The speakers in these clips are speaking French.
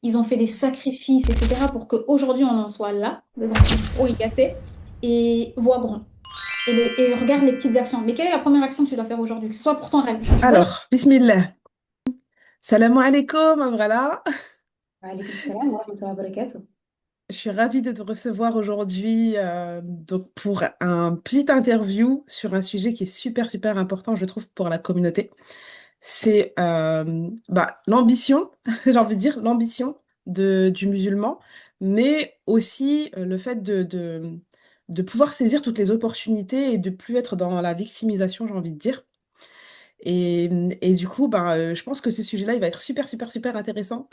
Ils ont fait des sacrifices, etc. pour qu'aujourd'hui on en soit là, des enfants trop gâtés, et voient grand. Et regarde les petites actions. Mais quelle est la première action que tu dois faire aujourd'hui? Que ce soit pour ton rêve. Je donne. Alors, bismillah. Salam alaikum, Amrala. Alaykoum salam wa rahmatullahi wa barakatuh. Je suis ravie de te recevoir aujourd'hui donc pour un petit interview sur un sujet qui est super, super important, je trouve, pour la communauté. C'est l'ambition, j'ai envie de dire, l'ambition du musulman, mais aussi le fait de pouvoir saisir toutes les opportunités et de plus être dans la victimisation, j'ai envie de dire. Et du coup, je pense que ce sujet-là, il va être super, super, super intéressant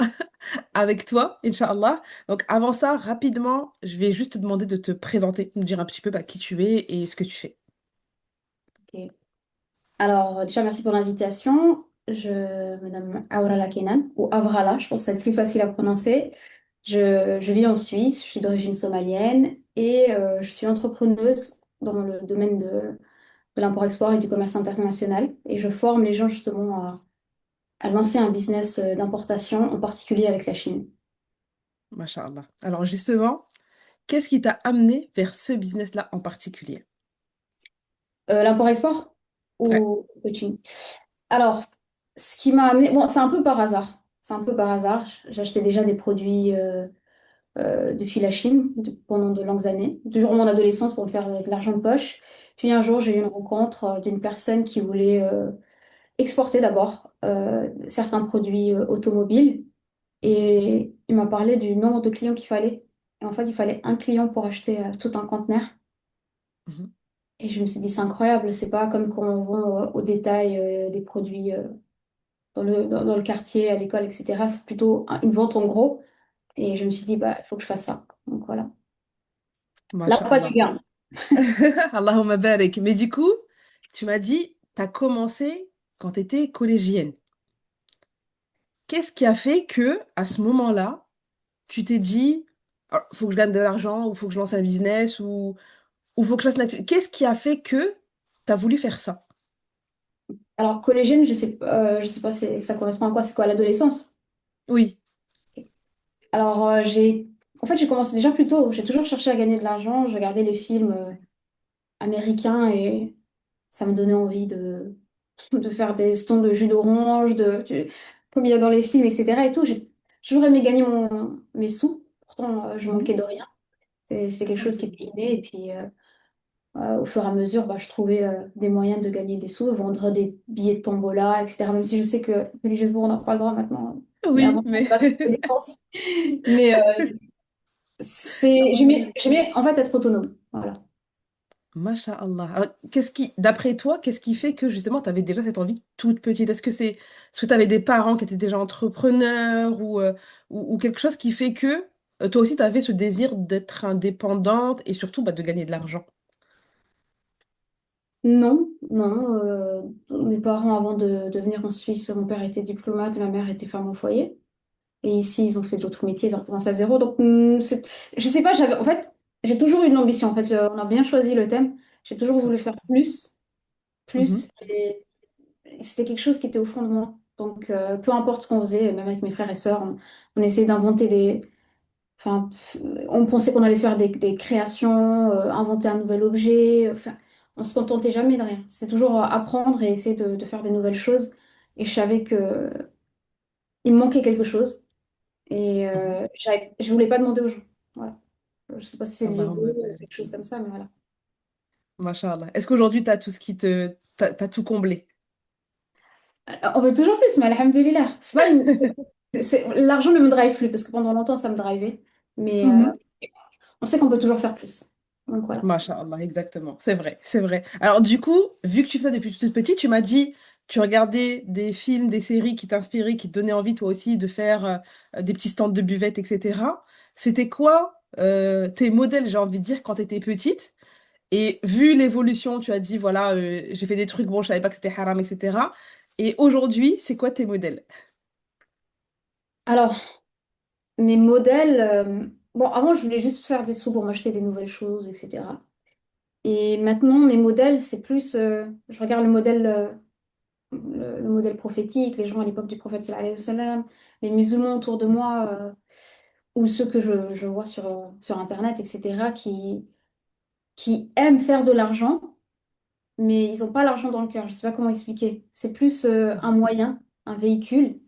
avec toi, Inch'Allah. Donc avant ça, rapidement, je vais juste te demander de te présenter, me dire un petit peu qui tu es et ce que tu fais. Ok. Alors, déjà, merci pour l'invitation. Je me nomme Aurala Kenan, ou Avrala, je pense que c'est le plus facile à prononcer. Je vis en Suisse, je suis d'origine somalienne et je suis entrepreneuse dans le domaine de l'import-export et du commerce international. Et je forme les gens justement à lancer un business d'importation, en particulier avec la Chine. Masha'Allah. Alors justement, qu'est-ce qui t'a amené vers ce business-là en particulier? L'import-export Ouais. ou coaching? Alors, ce qui m'a amené, bon, c'est un peu par hasard. C'est un peu par hasard. J'achetais déjà des produits depuis la Chine pendant de longues années, durant mon adolescence pour me faire de l'argent de poche. Puis un jour, j'ai eu une rencontre d'une personne qui voulait exporter d'abord certains produits automobiles et il m'a parlé du nombre de clients qu'il fallait. Et en fait, il fallait un client pour acheter tout un conteneur. Mhm. Et je me suis dit, c'est incroyable, c'est pas comme quand on vend au détail des produits dans le quartier, à l'école, etc. C'est plutôt une vente en gros. Et je me suis dit, bah, il faut que je fasse ça. Donc voilà. Là, pas du Masha'Allah. gain. Allahumma barik. Mais du coup, tu m'as dit, t'as commencé quand t'étais collégienne. Qu'est-ce qui a fait que, à ce moment-là, tu t'es dit, ah, faut que je gagne de l'argent, ou faut que je lance un business, ou faut que je fasse une activité. Qu'est-ce qui a fait que tu as voulu faire ça? Alors, collégienne, je sais pas ça correspond à quoi, c'est quoi l'adolescence? Oui. Alors, en fait, j'ai commencé déjà plus tôt. J'ai toujours cherché à gagner de l'argent. Je regardais les films américains et ça me donnait envie de faire des stands de jus d'orange, comme il y a dans les films, etc. et tout. J'ai toujours aimé gagner mes sous. Pourtant, je Mhm. manquais de rien. C'est quelque chose qui était Alhamdulillah. inné. Et puis, au fur et à mesure, bah, je trouvais des moyens de gagner des sous, vendre des billets de tombola, etc. Même si je sais que religieusement, on n'a pas le droit maintenant. Mais Oui, avant, mais ça passait les dépenses. Mais j'aimais en fait être autonome. Voilà. Masha'Allah. Alors, d'après toi, qu'est-ce qui fait que justement tu avais déjà cette envie toute petite? Est-ce que tu avais des parents qui étaient déjà entrepreneurs ou quelque chose qui fait que toi aussi tu avais ce désir d'être indépendante et surtout de gagner de l'argent? Non, non. Mes parents, avant de venir en Suisse, mon père était diplomate et ma mère était femme au foyer. Et ici, ils ont fait d'autres métiers, ils ont recommencé à zéro. Donc, je sais pas, en fait, j'ai toujours eu une ambition. En fait, on a bien choisi le thème. J'ai toujours voulu faire plus, Mhm, plus. Et c'était quelque chose qui était au fond de moi. Donc, peu importe ce qu'on faisait, même avec mes frères et sœurs, on essayait d'inventer enfin, on pensait qu'on allait faire des créations, inventer un nouvel objet. Enfin, on se contentait jamais de rien. C'est toujours apprendre et essayer de faire des nouvelles choses. Et je savais que il me manquait quelque chose. Et mhm. je voulais pas demander aux gens. Voilà. Je sais pas si c'est de l'ego Allahumma ou quelque barik. chose comme ça, mais voilà. Masha'Allah. Est-ce qu'aujourd'hui tu as tout ce qui te... T'as tout comblé? On veut toujours plus, mais alhamdoulilah. C'est pas une- L'argent ne me drive plus, parce que pendant longtemps, ça me drivait. Mais on sait qu'on peut toujours faire plus. Donc voilà. Masha'Allah, exactement. C'est vrai, c'est vrai. Alors du coup, vu que tu fais ça depuis toute petite, tu m'as dit, tu regardais des films, des séries qui t'inspiraient, qui te donnaient envie toi aussi de faire des petits stands de buvettes, etc. C'était quoi tes modèles, j'ai envie de dire, quand tu étais petite? Et vu l'évolution, tu as dit, voilà, j'ai fait des trucs, bon, je savais pas que c'était haram, etc. Et aujourd'hui, c'est quoi tes modèles? Alors, mes modèles. Bon, avant, je voulais juste faire des sous pour m'acheter des nouvelles choses, etc. Et maintenant, mes modèles, c'est plus. Je regarde le modèle. le modèle prophétique, les gens à l'époque du prophète sallallahu alayhi wa sallam, les musulmans autour de moi, ou ceux que je vois sur Internet, etc., qui aiment faire de l'argent, mais ils n'ont pas l'argent dans le cœur. Je ne sais pas comment expliquer. C'est plus un Mhm. moyen, un véhicule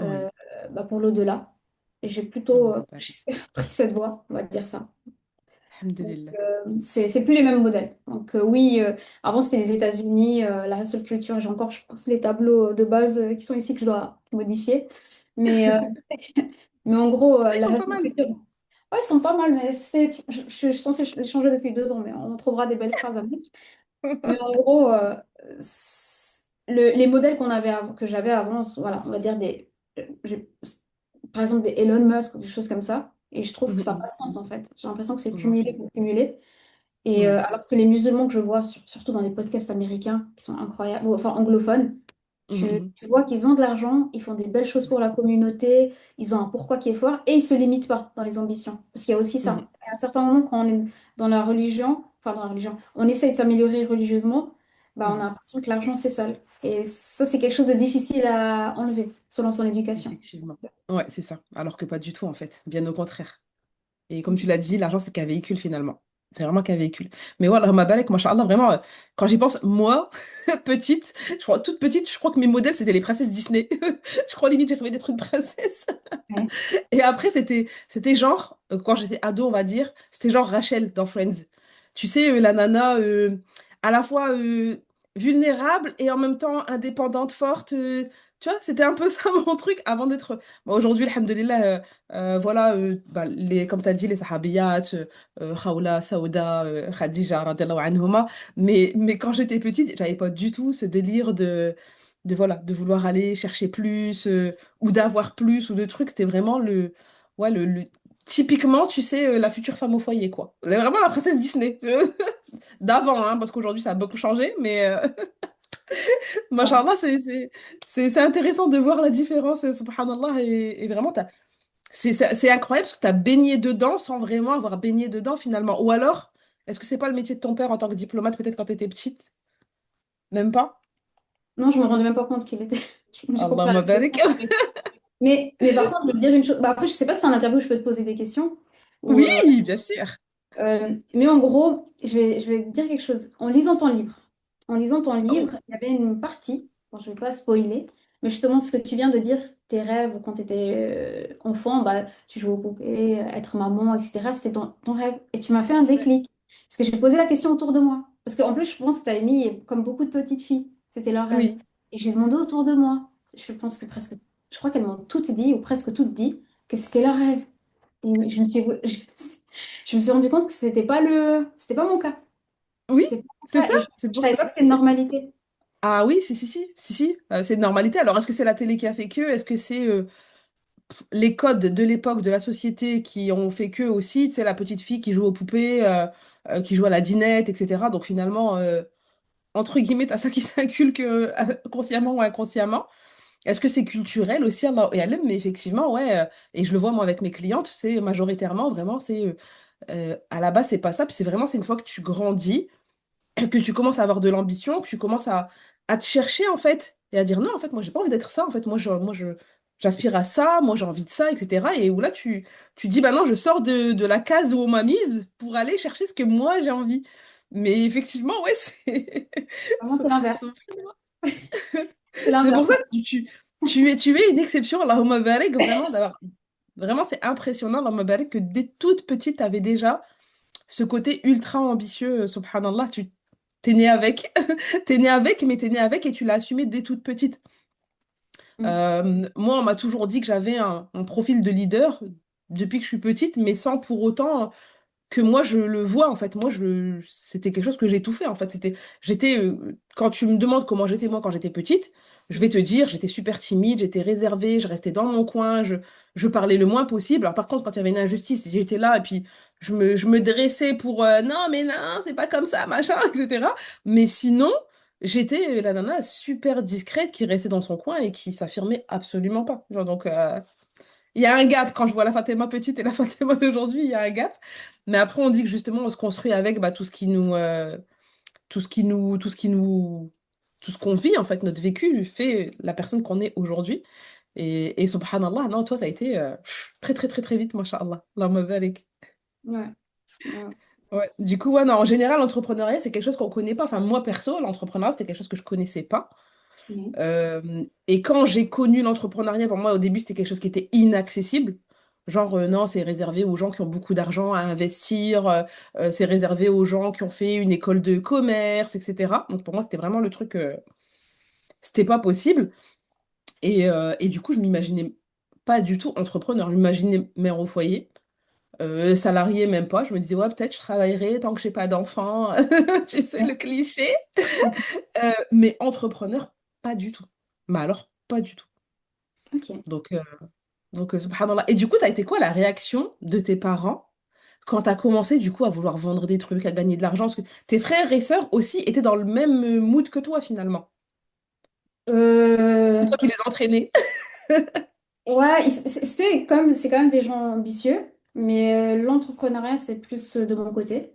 Oui. pour l'au-delà. Et j'ai plutôt, Allah barik. j'espère, pris cette voie, on va dire ça. Donc, Alhamdulillah. c'est plus les mêmes modèles. Donc, oui, avant, c'était les États-Unis, la hustle culture. J'ai encore, je pense, les tableaux de base qui sont ici que je dois modifier. Mais, mais en gros, Ils la sont pas hustle mal. culture, ouais, ils sont pas mal, mais je suis censée les changer depuis 2 ans, mais on trouvera des belles phrases à mettre. Mais en gros, les modèles que j'avais avant, voilà, on va dire par exemple des Elon Musk ou des choses comme ça. Et je trouve que ça n'a pas de sens en fait. J'ai l'impression que c'est Non, cumulé pour cumuler. Et oui. alors que les musulmans que je vois, surtout dans les podcasts américains, qui sont incroyables, ou enfin anglophones, Mhm. tu vois qu'ils ont de l'argent, ils font des belles choses pour la communauté, ils ont un pourquoi qui est fort, et ils se limitent pas dans les ambitions. Parce qu'il y a aussi Mhm. ça. À un certain moment, quand on est dans la religion, enfin dans la religion, on essaye de s'améliorer religieusement, bah, on a Mhm. l'impression que l'argent, c'est sale. Et ça, c'est quelque chose de difficile à enlever, selon son éducation. Effectivement. Ouais, c'est ça. Alors que pas du tout, en fait. Bien au contraire. Et comme tu l'as dit, l'argent, c'est qu'un véhicule finalement. C'est vraiment qu'un véhicule. Mais voilà, ma balek, machallah, vraiment, quand j'y pense, moi, petite, je crois, toute petite, je crois que mes modèles, c'était les princesses Disney. Je crois limite, j'ai rêvé d'être une princesse. Ouais. Et après, c'était genre, quand j'étais ado, on va dire, c'était genre Rachel dans Friends. Tu sais, la nana, à la fois vulnérable et en même temps indépendante, forte. Tu vois, c'était un peu ça mon truc avant d'être. Bon, aujourd'hui, alhamdoulilah, voilà, bah, comme tu as dit, les sahabiyat, Khawla, Saouda, Khadija, radiallahu anhuma. Mais quand j'étais petite, j'avais pas du tout ce délire voilà, de vouloir aller chercher plus. Ou d'avoir plus ou de trucs. C'était vraiment ouais, typiquement, tu sais, la future femme au foyer, quoi. Vraiment la princesse Disney. D'avant, hein, parce qu'aujourd'hui, ça a beaucoup changé, mais machallah, c'est intéressant de voir la différence, subhanallah, et vraiment, c'est incroyable parce que tu as baigné dedans sans vraiment avoir baigné dedans, finalement. Ou alors, est-ce que c'est pas le métier de ton père en tant que diplomate, peut-être quand tu étais petite? Même pas? Non, je me rendais même pas compte qu'il était. J'ai compris à la Allahumma barik. question. Mais par contre, je veux te dire une chose. Bah, après, je sais pas si c'est un interview où je peux te poser des questions. Ou, Oui, bien sûr. mais en gros, je vais te dire quelque chose. En lisant ton Oh, livre, il y avait une partie, bon, je ne vais pas spoiler, mais justement ce que tu viens de dire, tes rêves quand tu étais enfant, bah, tu jouais aux poupées, être maman, etc. C'était ton rêve. Et tu m'as fait un ouais. déclic. Parce que j'ai posé la question autour de moi. Parce qu'en plus, je pense que tu avais mis, comme beaucoup de petites filles, c'était leur rêve. Oui. Et j'ai demandé autour de moi. Je pense que presque, je crois qu'elles m'ont toutes dit, ou presque toutes dit, que c'était leur rêve. Et je me suis rendu compte que c'était pas mon cas. Oui, C'était pas mon c'est cas. ça, Et je c'est je pour savais pas ça. que c'était une normalité. Ah oui, si, c'est une normalité. Alors, est-ce que c'est la télé qui a fait que? Est-ce que c'est les codes de l'époque, de la société qui ont fait que aussi? Tu sais, la petite fille qui joue aux poupées, qui joue à la dinette, etc. Donc, finalement, entre guillemets, t'as ça qui s'inculque consciemment ou inconsciemment. Est-ce que c'est culturel aussi, Allah et alam, mais effectivement, ouais, et je le vois moi avec mes clientes, c'est majoritairement, vraiment, c'est à la base, c'est pas ça, puis c'est une fois que tu grandis que tu commences à avoir de l'ambition, que tu commences à te chercher en fait et à dire non, en fait, moi j'ai pas envie d'être ça, en fait, j'aspire à ça, moi j'ai envie de ça, etc. Et où là tu dis bah non, je sors de la case où on m'a mise pour aller chercher ce que moi j'ai envie. Mais effectivement, ouais, c'est Vraiment, c'est l'inverse. C'est c'est pour l'inverse. ça que tu es une exception, Allahumma barik, vraiment d'avoir vraiment c'est impressionnant, Allahumma barik, que dès toute petite, tu avais déjà ce côté ultra ambitieux, subhanallah, tu t'es né avec. T'es né avec, mais t'es né avec et tu l'as assumé dès toute petite. Mm. Moi, on m'a toujours dit que j'avais un profil de leader depuis que je suis petite, mais sans pour autant que moi je le vois en fait. C'était quelque chose que j'ai tout fait en fait. Quand tu me demandes comment j'étais moi quand j'étais petite, je vais te dire, j'étais super timide, j'étais réservée, je restais dans mon coin, je parlais le moins possible. Alors par contre, quand il y avait une injustice, j'étais là et puis je me dressais pour non mais non, c'est pas comme ça, machin, etc. Mais sinon, j'étais la nana super discrète qui restait dans son coin et qui s'affirmait absolument pas. Genre, donc il y a un gap quand je vois la Fatima petite et la Fatima d'aujourd'hui, il y a un gap. Mais après, on dit que justement, on se construit avec bah, tout ce qui nous tout ce qu'on vit, en fait, notre vécu fait la personne qu'on est aujourd'hui. Et subhanallah, non, toi, ça a été très, très, très, très vite, mashallah. Allahumma barik. Ouais. Ouais. Ouais. Du coup, ouais, non, en général, l'entrepreneuriat, c'est quelque chose qu'on connaît pas. Enfin, moi, perso, l'entrepreneuriat, c'était quelque chose que je connaissais pas. Ouais. Et quand j'ai connu l'entrepreneuriat, pour moi, au début, c'était quelque chose qui était inaccessible. Genre, non, c'est réservé aux gens qui ont beaucoup d'argent à investir, c'est réservé aux gens qui ont fait une école de commerce, etc. Donc, pour moi, c'était vraiment le truc, c'était pas possible. Et du coup, je m'imaginais pas du tout entrepreneur. Je m'imaginais mère au foyer, salarié même pas. Je me disais, ouais, peut-être je travaillerai tant que j'ai pas d'enfant. Tu sais, Ouais. le cliché. Mais entrepreneur, pas du tout. Mais alors, pas du tout. Ok. Donc, subhanallah. Et du coup, ça a été quoi la réaction de tes parents quand tu as commencé du coup à vouloir vendre des trucs, à gagner de l'argent? Parce que tes frères et sœurs aussi étaient dans le même mood que toi finalement. C'est Euh, toi qui les entraînais. ouais, c'est quand même des gens ambitieux, mais l'entrepreneuriat, c'est plus de mon côté.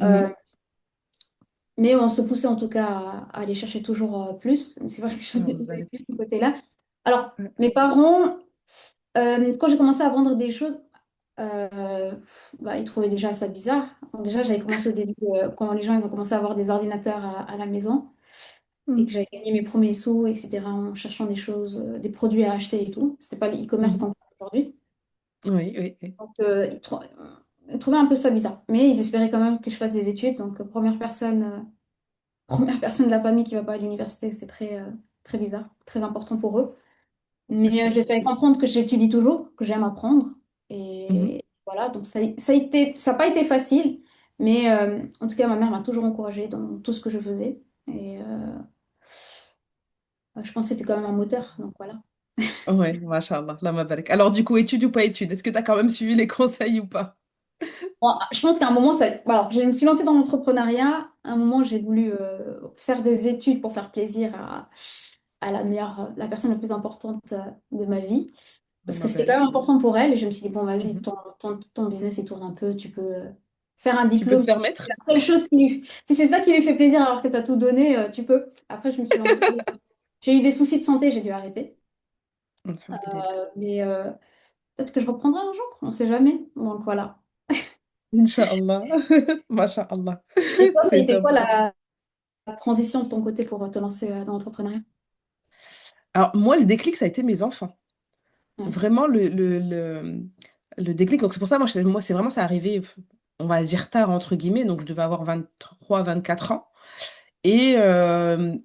Euh, Mhm. mais on se poussait en tout cas à aller chercher toujours plus. C'est vrai que Ah, j'avais Barak. plus ce côté-là. Alors, mes parents, quand j'ai commencé à vendre des choses, bah, ils trouvaient déjà ça bizarre. Donc, déjà, j'avais commencé au début, quand les gens ils ont commencé à avoir des ordinateurs à la maison et que Mhm. j'avais gagné mes premiers sous, etc., en cherchant des choses, des produits à acheter et tout. C'était pas l'e-commerce Mhm. qu'on fait aujourd'hui. Oui, oui, oui. Donc, ils trouvaient un peu ça bizarre. Mais ils espéraient quand même que je fasse des études. Donc, première personne de la famille qui va pas à l'université, c'est très bizarre, très important pour eux. Mais je Ok. les fais comprendre que j'étudie toujours, que j'aime apprendre. Mhm. Et voilà, donc ça n'a pas été facile. Mais en tout cas, ma mère m'a toujours encouragée dans tout ce que je faisais. Et je pense que c'était quand même un moteur. Donc voilà. Ouais, mashallah, la mabarak. Alors du coup, études ou pas études? Est-ce que tu as quand même suivi les conseils ou pas? Bon, je pense qu'à un moment, alors, je me suis lancée dans l'entrepreneuriat. À un moment, j'ai voulu faire des études pour faire plaisir à la personne la plus importante de ma vie. La Parce que c'était quand même mabarak. important pour elle. Et je me suis dit, bon, vas-y, Mhm. ton business, il tourne un peu. Tu peux faire un Tu peux diplôme. te Si c'est permettre? la seule chose si c'est ça qui lui fait plaisir alors que tu as tout donné, tu peux. Après, je me suis lancée. J'ai eu des soucis de santé, j'ai dû arrêter. Alhamdulillah. Mais peut-être que je reprendrai un jour, on sait jamais. Donc voilà. Inch'Allah. Masha'Allah. Et toi, ça a C'est été top. quoi la transition de ton côté pour te lancer dans l'entrepreneuriat? Alors, moi, le déclic, ça a été mes enfants. Ouais. Vraiment, le déclic. Donc, c'est pour ça, moi, c'est vraiment, ça arrivé, on va dire tard, entre guillemets. Donc, je devais avoir 23, 24 ans. Et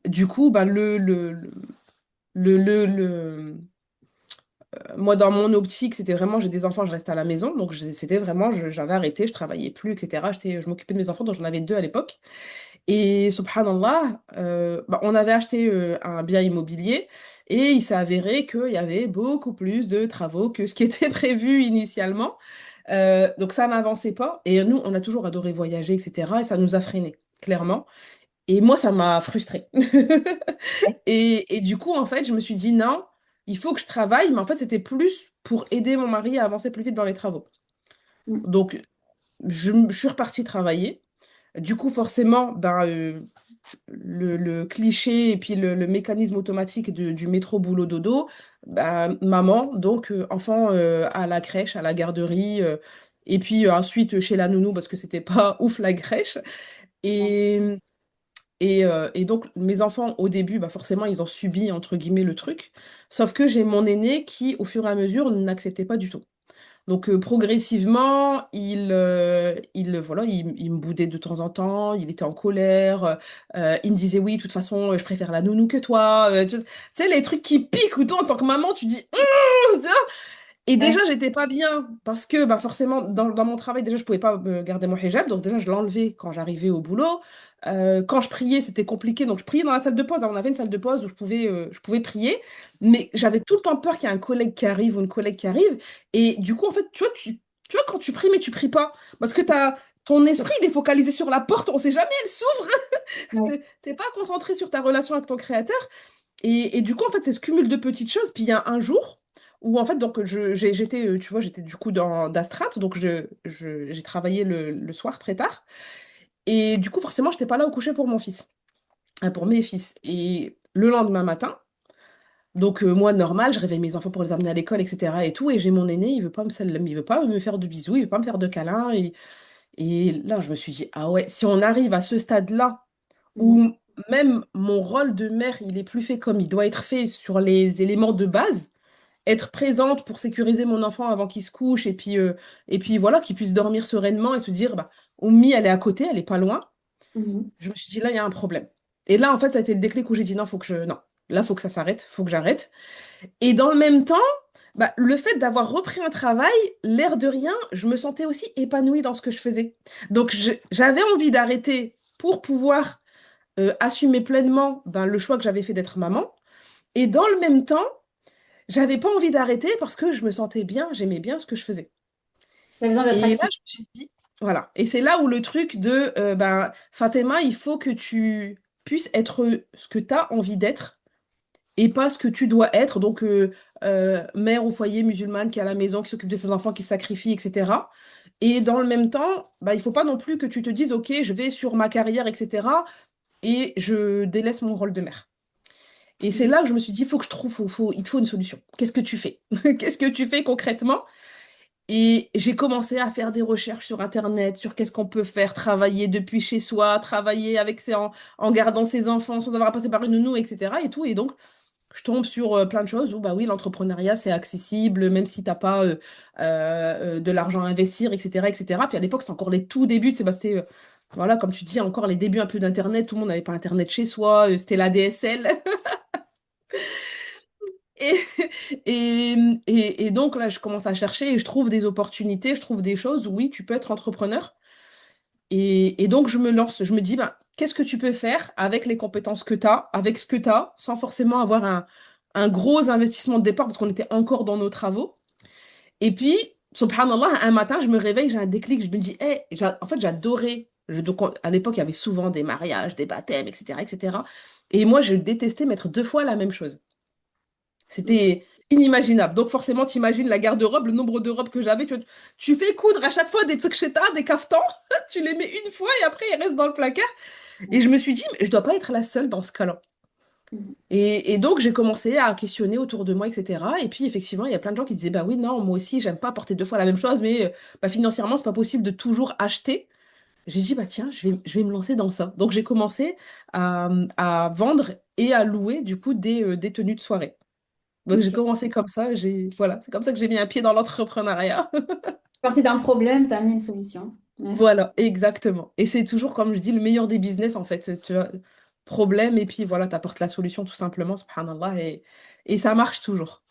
du coup, bah, moi, dans mon optique, c'était vraiment, j'ai des enfants, je reste à la maison. Donc, c'était vraiment, j'avais arrêté, je travaillais plus, etc. Je m'occupais de mes enfants, donc j'en avais deux à l'époque. Et subhanallah, bah, on avait acheté un bien immobilier et il s'est avéré qu'il y avait beaucoup plus de travaux que ce qui était prévu initialement. Donc ça n'avançait pas. Et nous, on a toujours adoré voyager, etc. Et ça nous a freinés, clairement. Et moi, ça m'a frustrée. Ouais. Et du coup, en fait, je me suis dit, non, il faut que je travaille. Mais en fait, c'était plus pour aider mon mari à avancer plus vite dans les travaux. Mm. Donc, je suis repartie travailler. Du coup, forcément, ben, le cliché et puis le mécanisme automatique du métro boulot dodo, bah, maman, donc enfant à la crèche, à la garderie, et puis ensuite chez la nounou parce que c'était pas ouf la crèche. Et, et donc mes enfants au début, bah, forcément, ils ont subi entre guillemets le truc. Sauf que j'ai mon aîné qui, au fur et à mesure, n'acceptait pas du tout. Donc progressivement, voilà, il me boudait de temps en temps, il était en colère, il me disait oui, de toute façon, je préfère la nounou que toi. Tu sais, les trucs qui piquent, ou toi, en tant que maman, tu dis, tu vois. Et déjà, Ouais. j'étais pas bien parce que bah, forcément, dans mon travail, déjà, je pouvais pas me garder mon hijab. Donc déjà, je l'enlevais quand j'arrivais au boulot. Quand je priais, c'était compliqué. Donc je priais dans la salle de pause. Alors, on avait une salle de pause où je pouvais prier. Mais j'avais tout le temps peur qu'il y ait un collègue qui arrive ou une collègue qui arrive. Et du coup, en fait, tu vois quand tu pries, mais tu pries pas. Parce que ton esprit, il est focalisé sur la porte. On sait jamais, elle s'ouvre. Ouais. T'es pas concentré sur ta relation avec ton créateur. Et du coup, en fait, c'est ce cumul de petites choses. Puis il y a un jour où, en fait, donc, j'étais, tu vois, j'étais du coup d'astreinte. Donc, j'ai travaillé le soir très tard. Et du coup, forcément, j'étais pas là au coucher pour mon fils. pour mes fils. Et le lendemain matin, donc moi, normal, je réveille mes enfants pour les amener à l'école, etc. et tout, et j'ai mon aîné, il veut pas me faire de bisous, il veut pas me faire de câlins. Et là, je me suis dit, ah ouais, si on arrive à ce stade-là, Mhm. où même mon rôle de mère, il est plus fait comme il doit être fait sur les éléments de base, être présente pour sécuriser mon enfant avant qu'il se couche, et puis voilà, qu'il puisse dormir sereinement et se dire, bah, Oumi, elle est à côté, elle est pas loin. Mhm. Je me suis dit, là, il y a un problème. Et là, en fait, ça a été le déclic où j'ai dit, non, non, là, faut que ça s'arrête, faut que j'arrête. Et dans le même temps, bah, le fait d'avoir repris un travail, l'air de rien, je me sentais aussi épanouie dans ce que je faisais. Donc, j'avais envie d'arrêter pour pouvoir assumer pleinement ben, le choix que j'avais fait d'être maman. Et dans le même temps, j'avais pas envie d'arrêter parce que je me sentais bien, j'aimais bien ce que je faisais. T'as besoin d'être Et là, actif. je me suis dit, voilà. Et c'est là où le truc de, ben, Fatima, il faut que tu puisses être ce que tu as envie d'être et pas ce que tu dois être. Donc, mère au foyer musulmane qui est à la maison, qui s'occupe de ses enfants, qui se sacrifie, etc. Et dans le même temps, bah, il faut pas non plus que tu te dises, OK, je vais sur ma carrière, etc. et je délaisse mon rôle de mère. Et c'est là que je me suis dit, il faut que je trouve, il te faut une solution. Qu'est-ce que tu fais? Qu'est-ce que tu fais concrètement? Et j'ai commencé à faire des recherches sur Internet, sur qu'est-ce qu'on peut faire, travailler depuis chez soi, travailler en gardant ses enfants sans avoir à passer par une nounou, etc. et tout. Et donc, je tombe sur plein de choses où, bah oui, l'entrepreneuriat, c'est accessible, même si t'as pas de l'argent à investir, etc., etc. Puis à l'époque, c'était encore les tout débuts, voilà, comme tu dis, encore les débuts un peu d'Internet, tout le monde n'avait pas Internet chez soi, c'était la DSL. Et, et donc là, je commence à chercher et je trouve des opportunités, je trouve des choses où oui, tu peux être entrepreneur. Et donc, je me lance, je me dis, ben, qu'est-ce que tu peux faire avec les compétences que tu as, avec ce que tu as, sans forcément avoir un gros investissement de départ, parce qu'on était encore dans nos travaux. Et puis, subhanallah, un matin, je me réveille, j'ai un déclic, je me dis, en fait, j'adorais. Donc, à l'époque, il y avait souvent des mariages, des baptêmes, etc., etc. Et moi, je détestais mettre deux fois la même chose. C'était inimaginable. Donc forcément, tu imagines la garde-robe, le nombre de robes que j'avais. Tu fais coudre à chaque fois des tsukshetas, des caftans, tu les mets une fois et après ils restent dans le placard. Et je me suis dit, mais je dois pas être la seule dans ce cas-là. Mhm. Et donc j'ai commencé à questionner autour de moi, etc. Et puis effectivement, il y a plein de gens qui disaient, bah oui, non, moi aussi, j'aime pas porter deux fois la même chose, mais bah, financièrement, c'est pas possible de toujours acheter. J'ai dit, bah tiens, je vais me lancer dans ça. Donc j'ai commencé à vendre et à louer du coup des tenues de soirée. Donc j'ai Ok. commencé comme ça, voilà, c'est comme ça que j'ai mis un pied dans l'entrepreneuriat. Partir d'un problème, t'as amené une solution. Ouais. Voilà, exactement. Et c'est toujours, comme je dis, le meilleur des business en fait. Tu vois, problème et puis voilà, t'apportes la solution tout simplement, subhanallah, et ça marche toujours.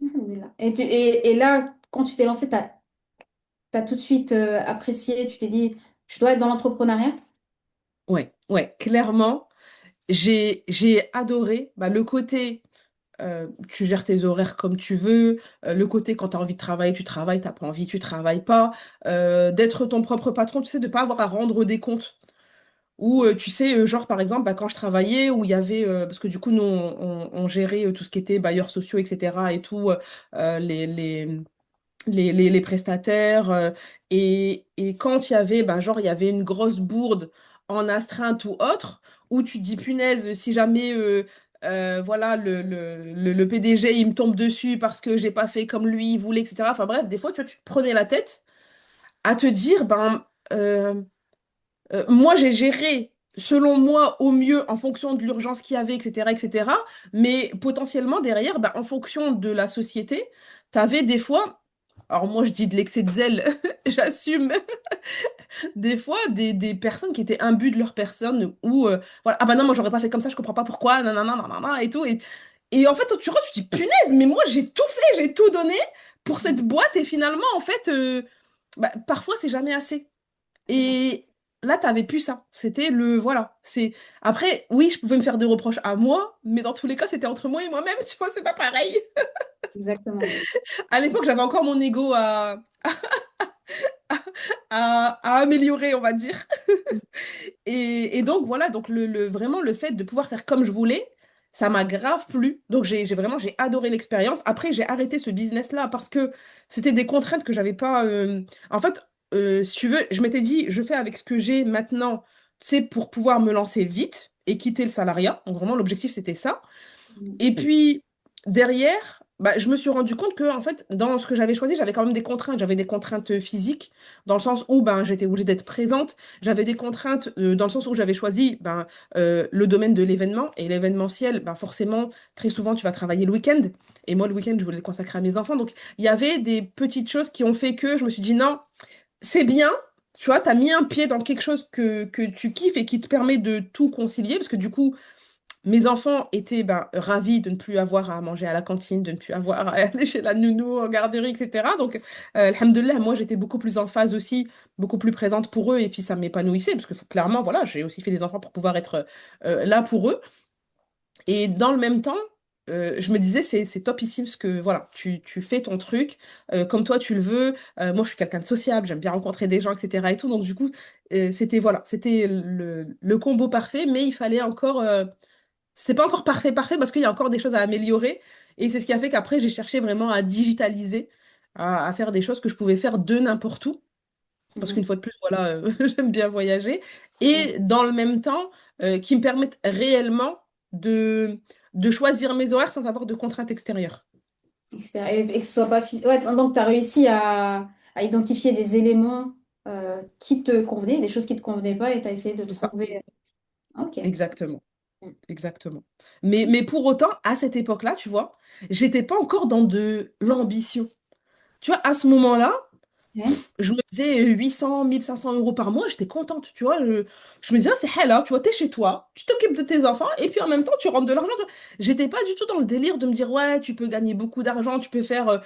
Alhamdoulilah. Et là, quand tu t'es lancé, t'as tout de suite apprécié, tu t'es dit, je dois être dans l'entrepreneuriat? Ouais, ouais, clairement, j'ai adoré bah, le côté tu gères tes horaires comme tu veux, le côté quand tu as envie de travailler, tu travailles, t'as pas envie, tu travailles pas, d'être ton propre patron, tu sais, de pas avoir à rendre des comptes. Ou tu sais, genre par exemple, bah, quand je travaillais, où il y avait, parce que du coup, nous, on gérait tout ce qui était bailleurs sociaux, etc. et tout, les prestataires. Et quand il y avait, bah, genre, il y avait une grosse bourde en astreinte ou autre, où tu te dis, punaise, si jamais, voilà, le PDG, il me tombe dessus parce que j'ai pas fait comme lui, il voulait, etc. Enfin bref, des fois, tu vois, tu te prenais la tête à te dire, ben. Moi, j'ai géré, selon moi, au mieux en fonction de l'urgence qu'il y avait, etc., etc. Mais potentiellement, derrière, bah, en fonction de la société, tu avais des fois, alors moi, je dis de l'excès de zèle, j'assume, des fois, des personnes qui étaient imbues de leur personne ou, voilà, ah bah non, moi, j'aurais pas fait comme ça, je comprends pas pourquoi, nanana, nanana, et tout. Et en fait, tu rentres, tu te dis, punaise, mais moi, j'ai tout fait, j'ai tout donné pour cette Mhm. boîte, et finalement, en fait, bah, parfois, c'est jamais assez. C'est ça. Et là, t'avais plus ça. C'était le, voilà. Après, oui, je pouvais me faire des reproches à moi, mais dans tous les cas, c'était entre moi et moi-même, tu vois, c'est pas pareil. Exactement. À l'époque, j'avais encore mon ego à améliorer, on va dire. Et donc, voilà, donc vraiment, le fait de pouvoir faire comme je voulais, ça m'a grave plu. Donc, j'ai adoré l'expérience. Après, j'ai arrêté ce business-là parce que c'était des contraintes que j'avais pas. En fait, si tu veux, je m'étais dit, je fais avec ce que j'ai maintenant, c'est pour pouvoir me lancer vite. et quitter le salariat. Donc vraiment, l'objectif, c'était ça. Mhm. Et puis, derrière, bah, je me suis rendu compte que, en fait, dans ce que j'avais choisi, j'avais quand même des contraintes. J'avais des contraintes physiques, dans le sens où ben, j'étais obligée d'être présente. J'avais des contraintes dans le sens où j'avais choisi ben, le domaine de l'événement. Et l'événementiel, ben, forcément, très souvent, tu vas travailler le week-end. Et moi, le week-end, je voulais le consacrer à mes enfants. Donc, il y avait des petites choses qui ont fait que je me suis dit, non, c'est bien. Tu vois, tu as mis un pied dans quelque chose que tu kiffes et qui te permet de tout concilier. Parce que du coup, mes enfants étaient ben, ravis de ne plus avoir à manger à la cantine, de ne plus avoir à aller chez la nounou, en garderie, etc. Donc, alhamdoulilah, moi, j'étais beaucoup plus en phase aussi, beaucoup plus présente pour eux, et puis ça m'épanouissait, parce que clairement, voilà, j'ai aussi fait des enfants pour pouvoir être là pour eux. Et dans le même temps, je me disais, c'est topissime, parce que voilà, tu fais ton truc comme toi tu le veux. Moi, je suis quelqu'un de sociable, j'aime bien rencontrer des gens, etc. et tout. Donc, du coup, c'était voilà, c'était le combo parfait, mais il fallait encore. C'était pas encore parfait, parfait, parce qu'il y a encore des choses à améliorer. Et c'est ce qui a fait qu'après, j'ai cherché vraiment à digitaliser, à faire des choses que je pouvais faire de n'importe où. Parce qu'une Mhm. fois de plus, voilà, j'aime bien voyager. Mhm. Et dans le même temps, qui me permettent réellement de choisir mes horaires sans avoir de contraintes extérieures. Etc. Et que ce soit pas ouais, donc tu as réussi à identifier des éléments qui te convenaient, des choses qui te convenaient pas, et tu as essayé de C'est ça, trouver. Ok. exactement. Mm. Exactement. Mais pour autant, à cette époque-là, tu vois, j'étais pas encore dans de l'ambition. Tu vois, à ce moment-là, Ouais. je me faisais 800, 1500 € par mois, j'étais contente, tu vois. Je me disais, ah, c'est là, tu vois, t'es chez toi, tu t'occupes de tes enfants, et puis en même temps, tu rentres de l'argent. J'étais pas du tout dans le délire de me dire, ouais, tu peux gagner beaucoup d'argent, tu peux faire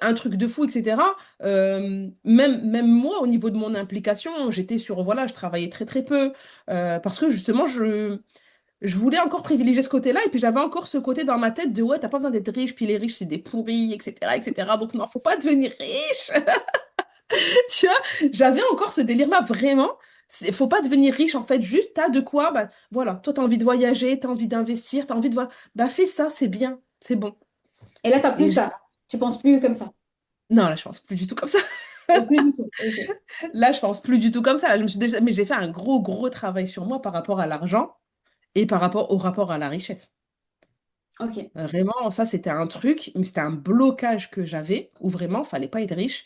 un truc de fou, etc. Même moi, au niveau de mon implication, j'étais sur, voilà, je travaillais très très peu, parce que justement, je voulais encore privilégier ce côté-là, et puis j'avais encore ce côté dans ma tête de, ouais, t'as pas besoin d'être riche, puis les riches, c'est des pourris, etc., etc. Donc non, faut pas devenir riche. Tu vois, j'avais encore ce délire-là, vraiment. Faut pas devenir riche, en fait. Juste, t'as de quoi, bah, voilà. Toi, t'as envie de voyager, t'as envie d'investir, t'as envie de, voilà. Bah, fais ça, c'est bien, c'est bon. Et là, t'as plus Et ça. Tu penses plus comme ça. non, là, je pense plus du tout comme ça. Plus du tout. Ok. Là, je pense plus du tout comme ça. Là, je me suis déjà, mais j'ai fait un gros, gros travail sur moi par rapport à l'argent et par rapport au rapport à la richesse. Ok. Vraiment, ça, c'était un truc, mais c'était un blocage que j'avais où vraiment, fallait pas être riche.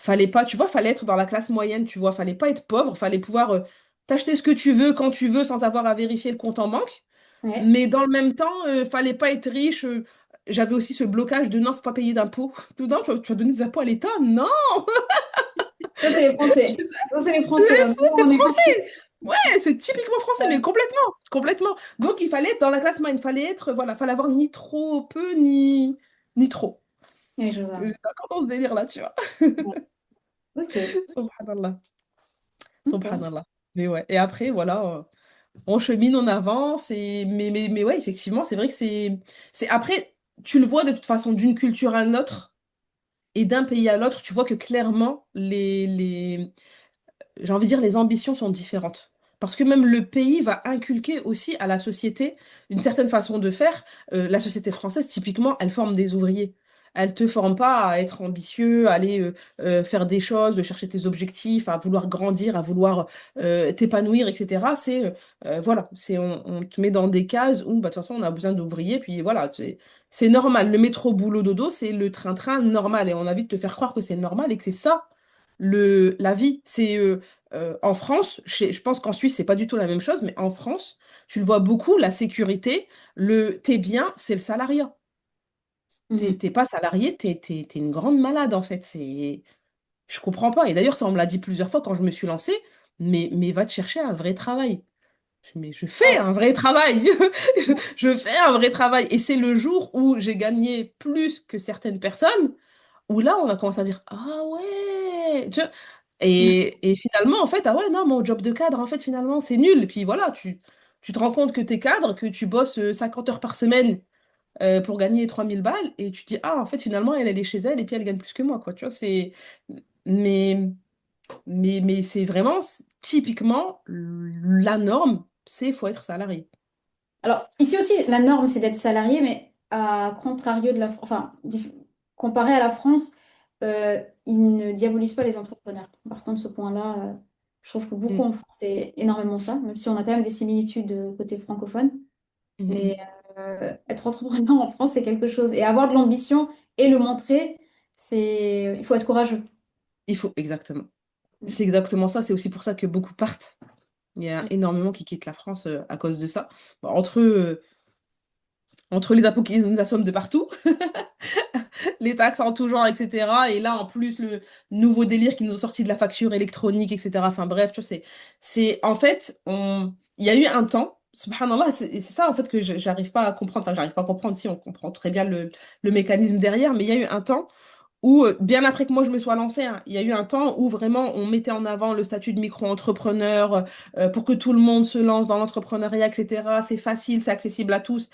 Fallait pas, tu vois, fallait être dans la classe moyenne, tu vois, fallait pas être pauvre, fallait pouvoir t'acheter ce que tu veux quand tu veux sans avoir à vérifier le compte en banque. Ouais. Mais dans le même temps, fallait pas être riche. J'avais aussi ce blocage de non, faut pas payer d'impôts. Non, tu vas donner des impôts à l'État? Non! Ça, c'est les Français. Ça, c'est les C'est Français. Nous, c'est on est parti. français! Ouais, c'est typiquement français, mais complètement, complètement. Donc il fallait être dans la classe moyenne, fallait être, voilà, fallait avoir ni trop peu, ni trop. Ouais, je vois. J'étais encore dans ce délire-là, tu vois. Ouais. Ok. Subhanallah. Ok. Subhanallah. Mais ouais. Et après, voilà, on chemine, on avance. Mais ouais, effectivement, c'est vrai que Après, tu le vois de toute façon, d'une culture à une autre et d'un pays à l'autre, tu vois que clairement, j'ai envie de dire, les ambitions sont différentes. Parce que même le pays va inculquer aussi à la société une certaine façon de faire. La société française, typiquement, elle forme des ouvriers. Elle te forme pas à être ambitieux, à aller faire des choses, de chercher tes objectifs, à vouloir grandir, à vouloir t'épanouir, etc. Voilà, on te met dans des cases où, bah, de toute façon, on a besoin d'ouvriers, puis voilà, c'est normal. Le métro boulot dodo, c'est le train-train normal, et on a envie de te faire croire que c'est normal et que c'est ça la vie. En France, je pense qu'en Suisse, c'est pas du tout la même chose, mais en France, tu le vois beaucoup, la sécurité, tes biens, c'est le salariat. Mhm. T'es pas salarié, t'es une grande malade, en fait. Je comprends pas. Et d'ailleurs, ça, on me l'a dit plusieurs fois quand je me suis lancée, mais va te chercher un vrai travail. Mais je fais Ah, un vrai travail. Je fais un vrai travail. Et c'est le jour où j'ai gagné plus que certaines personnes où là, on a commencé à dire, ah ouais, tu vois. Et finalement, en fait, ah ouais, non, mon job de cadre, en fait, finalement, c'est nul. Et puis voilà, tu te rends compte que t'es cadre, que tu bosses 50 heures par semaine pour gagner 3000 balles, et tu te dis, ah, en fait, finalement, elle est chez elle, et puis elle gagne plus que moi, quoi. Tu vois, Mais, mais c'est vraiment, typiquement, la norme, c'est faut être salarié. alors, ici aussi, la norme, c'est d'être salarié, mais à contrario de enfin, comparé à la France, ils ne diabolisent pas les entrepreneurs. Par contre, ce point-là, Je trouve que beaucoup Mm, en France, c'est énormément ça, même si on a quand même des similitudes côté francophone. mhm. Mais être entrepreneur en France, c'est quelque chose. Et avoir de l'ambition et le montrer, il faut être courageux. Il faut, exactement. Mm. C'est exactement ça. C'est aussi pour ça que beaucoup partent. Il y a Mm. énormément qui quittent la France à cause de ça. Bon, entre les impôts qui nous assomment de partout, les taxes en tout genre, etc. Et là, en plus, le nouveau délire qui nous ont sorti de la facture électronique, etc. Enfin bref, tu vois, en fait, il y a eu un temps, subhanallah, c'est ça en fait que j'arrive pas à comprendre. Enfin, j'arrive pas à comprendre si on comprend très bien le mécanisme derrière, mais il y a eu un temps où, bien après que moi je me sois lancée, hein, il y a eu un temps où vraiment on mettait en avant le statut de micro-entrepreneur pour que tout le monde se lance dans l'entrepreneuriat, etc. C'est facile, c'est accessible à tous.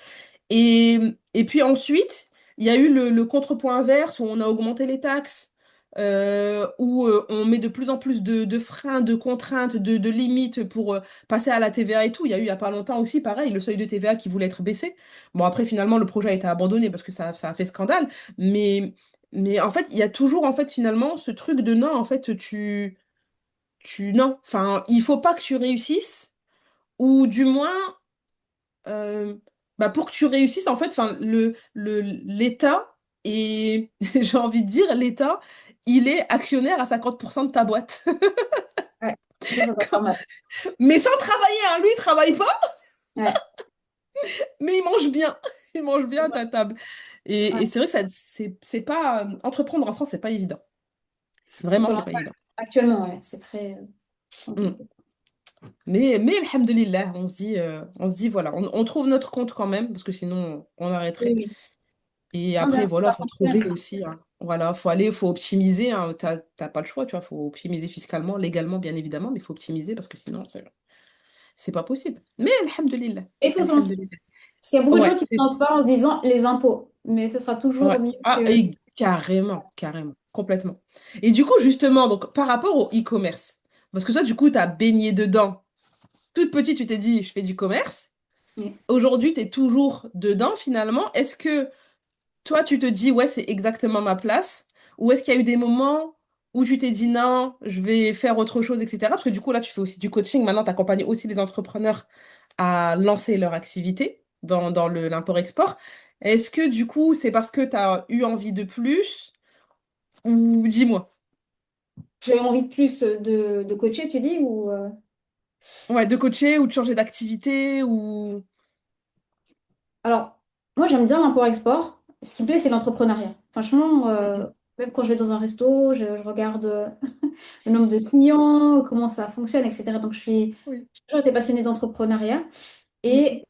Et, et puis ensuite, il y a eu le contrepoint inverse où on a augmenté les taxes, où on met de plus en plus de freins, de contraintes, de limites pour passer à la TVA et tout. Il y a eu il n'y a pas longtemps aussi, pareil, le seuil de TVA qui voulait être baissé. Bon, après, finalement, le projet a été abandonné parce que ça a fait scandale. Mais en fait, il y a toujours, en fait, finalement, ce truc de non, en fait, non. Enfin, il faut pas que tu réussisses, ou du moins euh, bah pour que tu réussisses, en fait, enfin, l'État, et j'ai envie de dire, l'État, il est actionnaire à 50% de ta boîte. Ouais, ça va pas mal. Mais sans travailler, hein. Lui, il travaille pas, Ouais. mais il mange bien. Il mange bien à ta table. Et Ouais. c'est vrai que c'est pas... entreprendre en France, c'est pas évident. Vraiment, Pour c'est pas l'instant, évident. actuellement, ouais, c'est très Mm. compliqué. Mais alhamdoulilah, on se dit, voilà, on trouve notre compte quand même, parce que sinon, on Oui, arrêterait. oui. Et Non, bien après, sûr, voilà, ça faut fonctionne. trouver aussi, hein. Voilà, faut optimiser, hein. T'as pas le choix, tu vois. Faut optimiser fiscalement, légalement, bien évidemment, mais il faut optimiser parce que sinon, c'est pas possible. Mais alhamdulillah. Et il faut se lancer. Alhamdulillah. Parce qu'il y a beaucoup de gens Ouais, qui ne se lancent pas en se disant les impôts. Mais ce sera ouais. toujours mieux Ah, que... et carrément, carrément, complètement. Et du coup, justement, donc, par rapport au e-commerce, parce que toi, du coup, t'as baigné dedans. Toute petite, tu t'es dit, je fais du commerce. Oui. Aujourd'hui, tu es toujours dedans, finalement. Est-ce que toi, tu te dis, ouais, c'est exactement ma place? Ou est-ce qu'il y a eu des moments où tu t'es dit, non, je vais faire autre chose, etc. Parce que du coup, là, tu fais aussi du coaching. Maintenant, tu accompagnes aussi les entrepreneurs à lancer leur activité dans l'import-export. Est-ce que du coup, c'est parce que tu as eu envie de plus? Ou dis-moi. J'ai envie de plus de coacher, tu dis, ou... Ouais, de coacher ou de changer d'activité ou... Alors, moi, j'aime bien l'import-export. Ce qui me plaît, c'est l'entrepreneuriat. Franchement, Mhm. même quand je vais dans un resto, je regarde le nombre de clients, comment ça fonctionne, etc. Donc, Oui. j'ai toujours été passionnée d'entrepreneuriat. Mhm. Et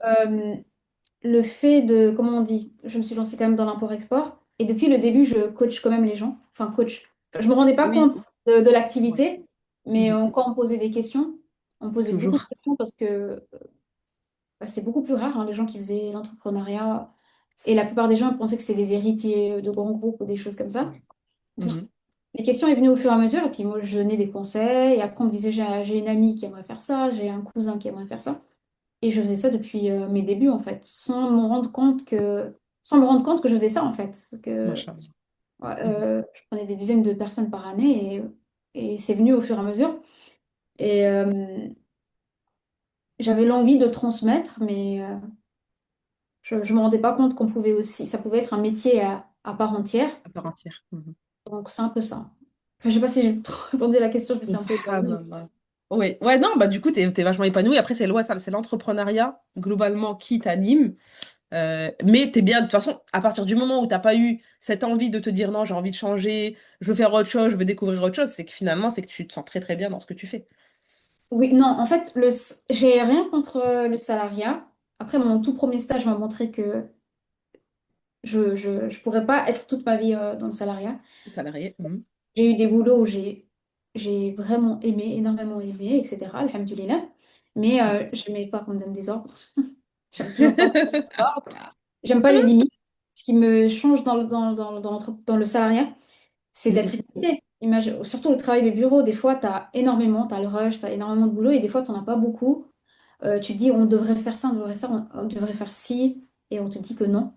le fait de, comment on dit, je me suis lancée quand même dans l'import-export. Et depuis le début, je coach quand même les gens. Enfin, coach. Enfin, je me rendais pas Oui. compte de Ouais. l'activité, mais Mhm. quand on posait des questions, on posait beaucoup de Toujours. questions parce que bah, c'est beaucoup plus rare, hein, les gens qui faisaient l'entrepreneuriat. Et la plupart des gens pensaient que c'était des héritiers de grands groupes ou des choses comme ça. Ouais. Mhm. Les questions est venues au fur et à mesure, et puis moi, je donnais des conseils. Et après, on me disait, j'ai une amie qui aimerait faire ça, j'ai un cousin qui aimerait faire ça. Et je faisais ça depuis mes débuts, en fait, sans me rendre compte que je faisais ça, en fait. Machallah. Ouais, Mhm. je prenais des dizaines de personnes par année, et c'est venu au fur et à mesure. Et j'avais l'envie de transmettre, mais je ne me rendais pas compte qu'on pouvait aussi, ça pouvait être un métier à part entière. À part entière. Mhm. Donc, c'est un peu ça. Enfin, je sais pas si j'ai trop répondu à la question, je me suis un peu épargnée. Subhanallah. Ouais, ouais, non, bah du coup, t'es vachement épanoui. Après, c'est ouais, ça, c'est l'entrepreneuriat, globalement, qui t'anime. Mais t'es bien, de toute façon, à partir du moment où t'as pas eu cette envie de te dire non, j'ai envie de changer, je veux faire autre chose, je veux découvrir autre chose, c'est que finalement, c'est que tu te sens très très bien dans ce que tu fais. Oui, non, en fait, j'ai rien contre le salariat. Après, mon tout premier stage m'a montré que je pourrais pas être toute ma vie dans le salariat. Salarié. Mhm. J'ai eu des boulots où j'ai vraiment aimé, énormément aimé, etc. Alhamdoulilah. Mais j'aimais pas qu'on me donne des ordres. J'aime toujours pas qu'on me donne des ordres. J'aime pas les limites. Ce qui me change dans le salariat, c'est d'être Mhm. limité. Surtout le travail de bureau, des fois, tu as le rush, tu as énormément de boulot et des fois, tu n'en as pas beaucoup. Tu dis, on devrait faire ça, on devrait ça, on devrait faire ci, et on te dit que non.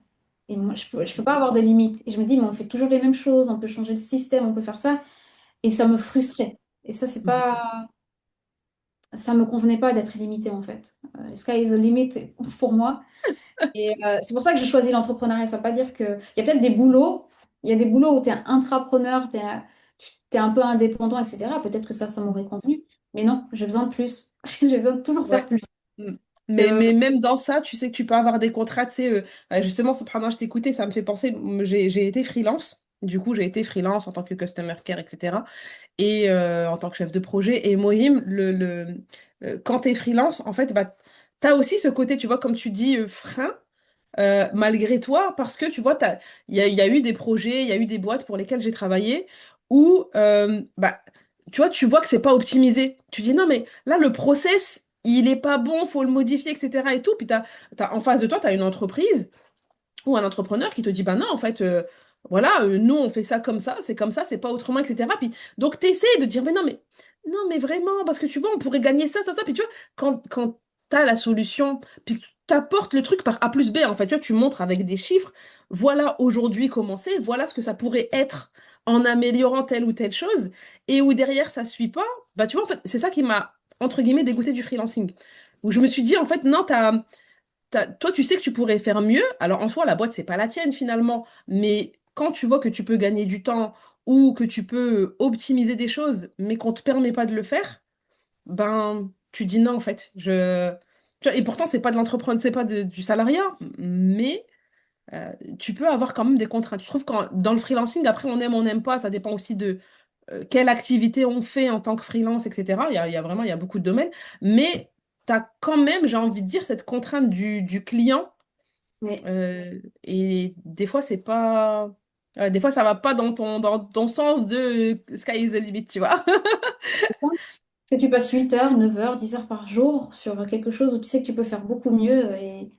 Et moi, je peux pas avoir de limites. Et je me dis, mais on fait toujours les mêmes choses, on peut changer le système, on peut faire ça. Et ça me frustrait. Et ça, c'est Mhm. pas. ça me convenait pas d'être limitée en fait. Sky is the limit pour moi. Et c'est pour ça que j'ai choisi l'entrepreneuriat. Ça veut pas dire que... Il y a peut-être des boulots, il y a des boulots où tu es intrapreneur, tu es un peu indépendant, etc. Peut-être que ça m'aurait convenu. Mais non, j'ai besoin de plus. J'ai besoin de toujours faire Ouais. plus. Mm. Euh, Mais même dans ça, tu sais que tu peux avoir des contrats, tu sais, justement, pendant que je t'écoutais, ça me fait penser, j'ai été freelance. Du coup, j'ai été freelance en tant que customer care, etc. Et en tant que chef de projet. Et Mohim, quand tu es freelance, en fait, bah, tu as aussi ce côté, tu vois, comme tu dis, frein, malgré toi, parce que tu vois, il y a eu des projets, il y a eu des boîtes pour lesquelles j'ai travaillé où, bah, tu vois que c'est pas optimisé. Tu dis, non, mais là, le process, il est pas bon, faut le modifier, etc. et tout. Puis en face de toi, tu as une entreprise ou un entrepreneur qui te dit, bah non, en fait, voilà, nous, on fait ça, c'est pas autrement, etc. Puis, donc, tu essaies de dire, mais non, mais vraiment, parce que tu vois, on pourrait gagner ça, ça, ça. Puis, tu vois, quand tu as la solution, puis tu apportes le truc par A plus B, en fait, tu vois, tu montres avec des chiffres, voilà aujourd'hui comment c'est, voilà ce que ça pourrait être en améliorant telle ou telle chose, et où derrière, ça suit pas, bah, tu vois, en fait, c'est ça qui m'a, entre guillemets, dégoûté du freelancing. Où je me suis dit, en fait, non, toi, tu sais que tu pourrais faire mieux. Alors, en soi, la boîte, c'est pas la tienne finalement. Mais quand tu vois que tu peux gagner du temps ou que tu peux optimiser des choses, mais qu'on te permet pas de le faire, ben, tu dis non, en fait. Tu vois, et pourtant, c'est pas de l'entrepreneuriat, c'est pas du salariat. Mais tu peux avoir quand même des contraintes. Je trouve que dans le freelancing, après, on n'aime pas. Ça dépend aussi de quelle activité on fait en tant que freelance, etc. Il y a vraiment, il y a beaucoup de domaines. Mais tu as quand même, j'ai envie de dire, cette contrainte du client mais et des fois, c'est pas. Ouais, des fois, ça va pas dans ton sens de sky is the limit, tu vois. que tu passes 8 heures, 9 heures, 10 heures par jour sur quelque chose où tu sais que tu peux faire beaucoup mieux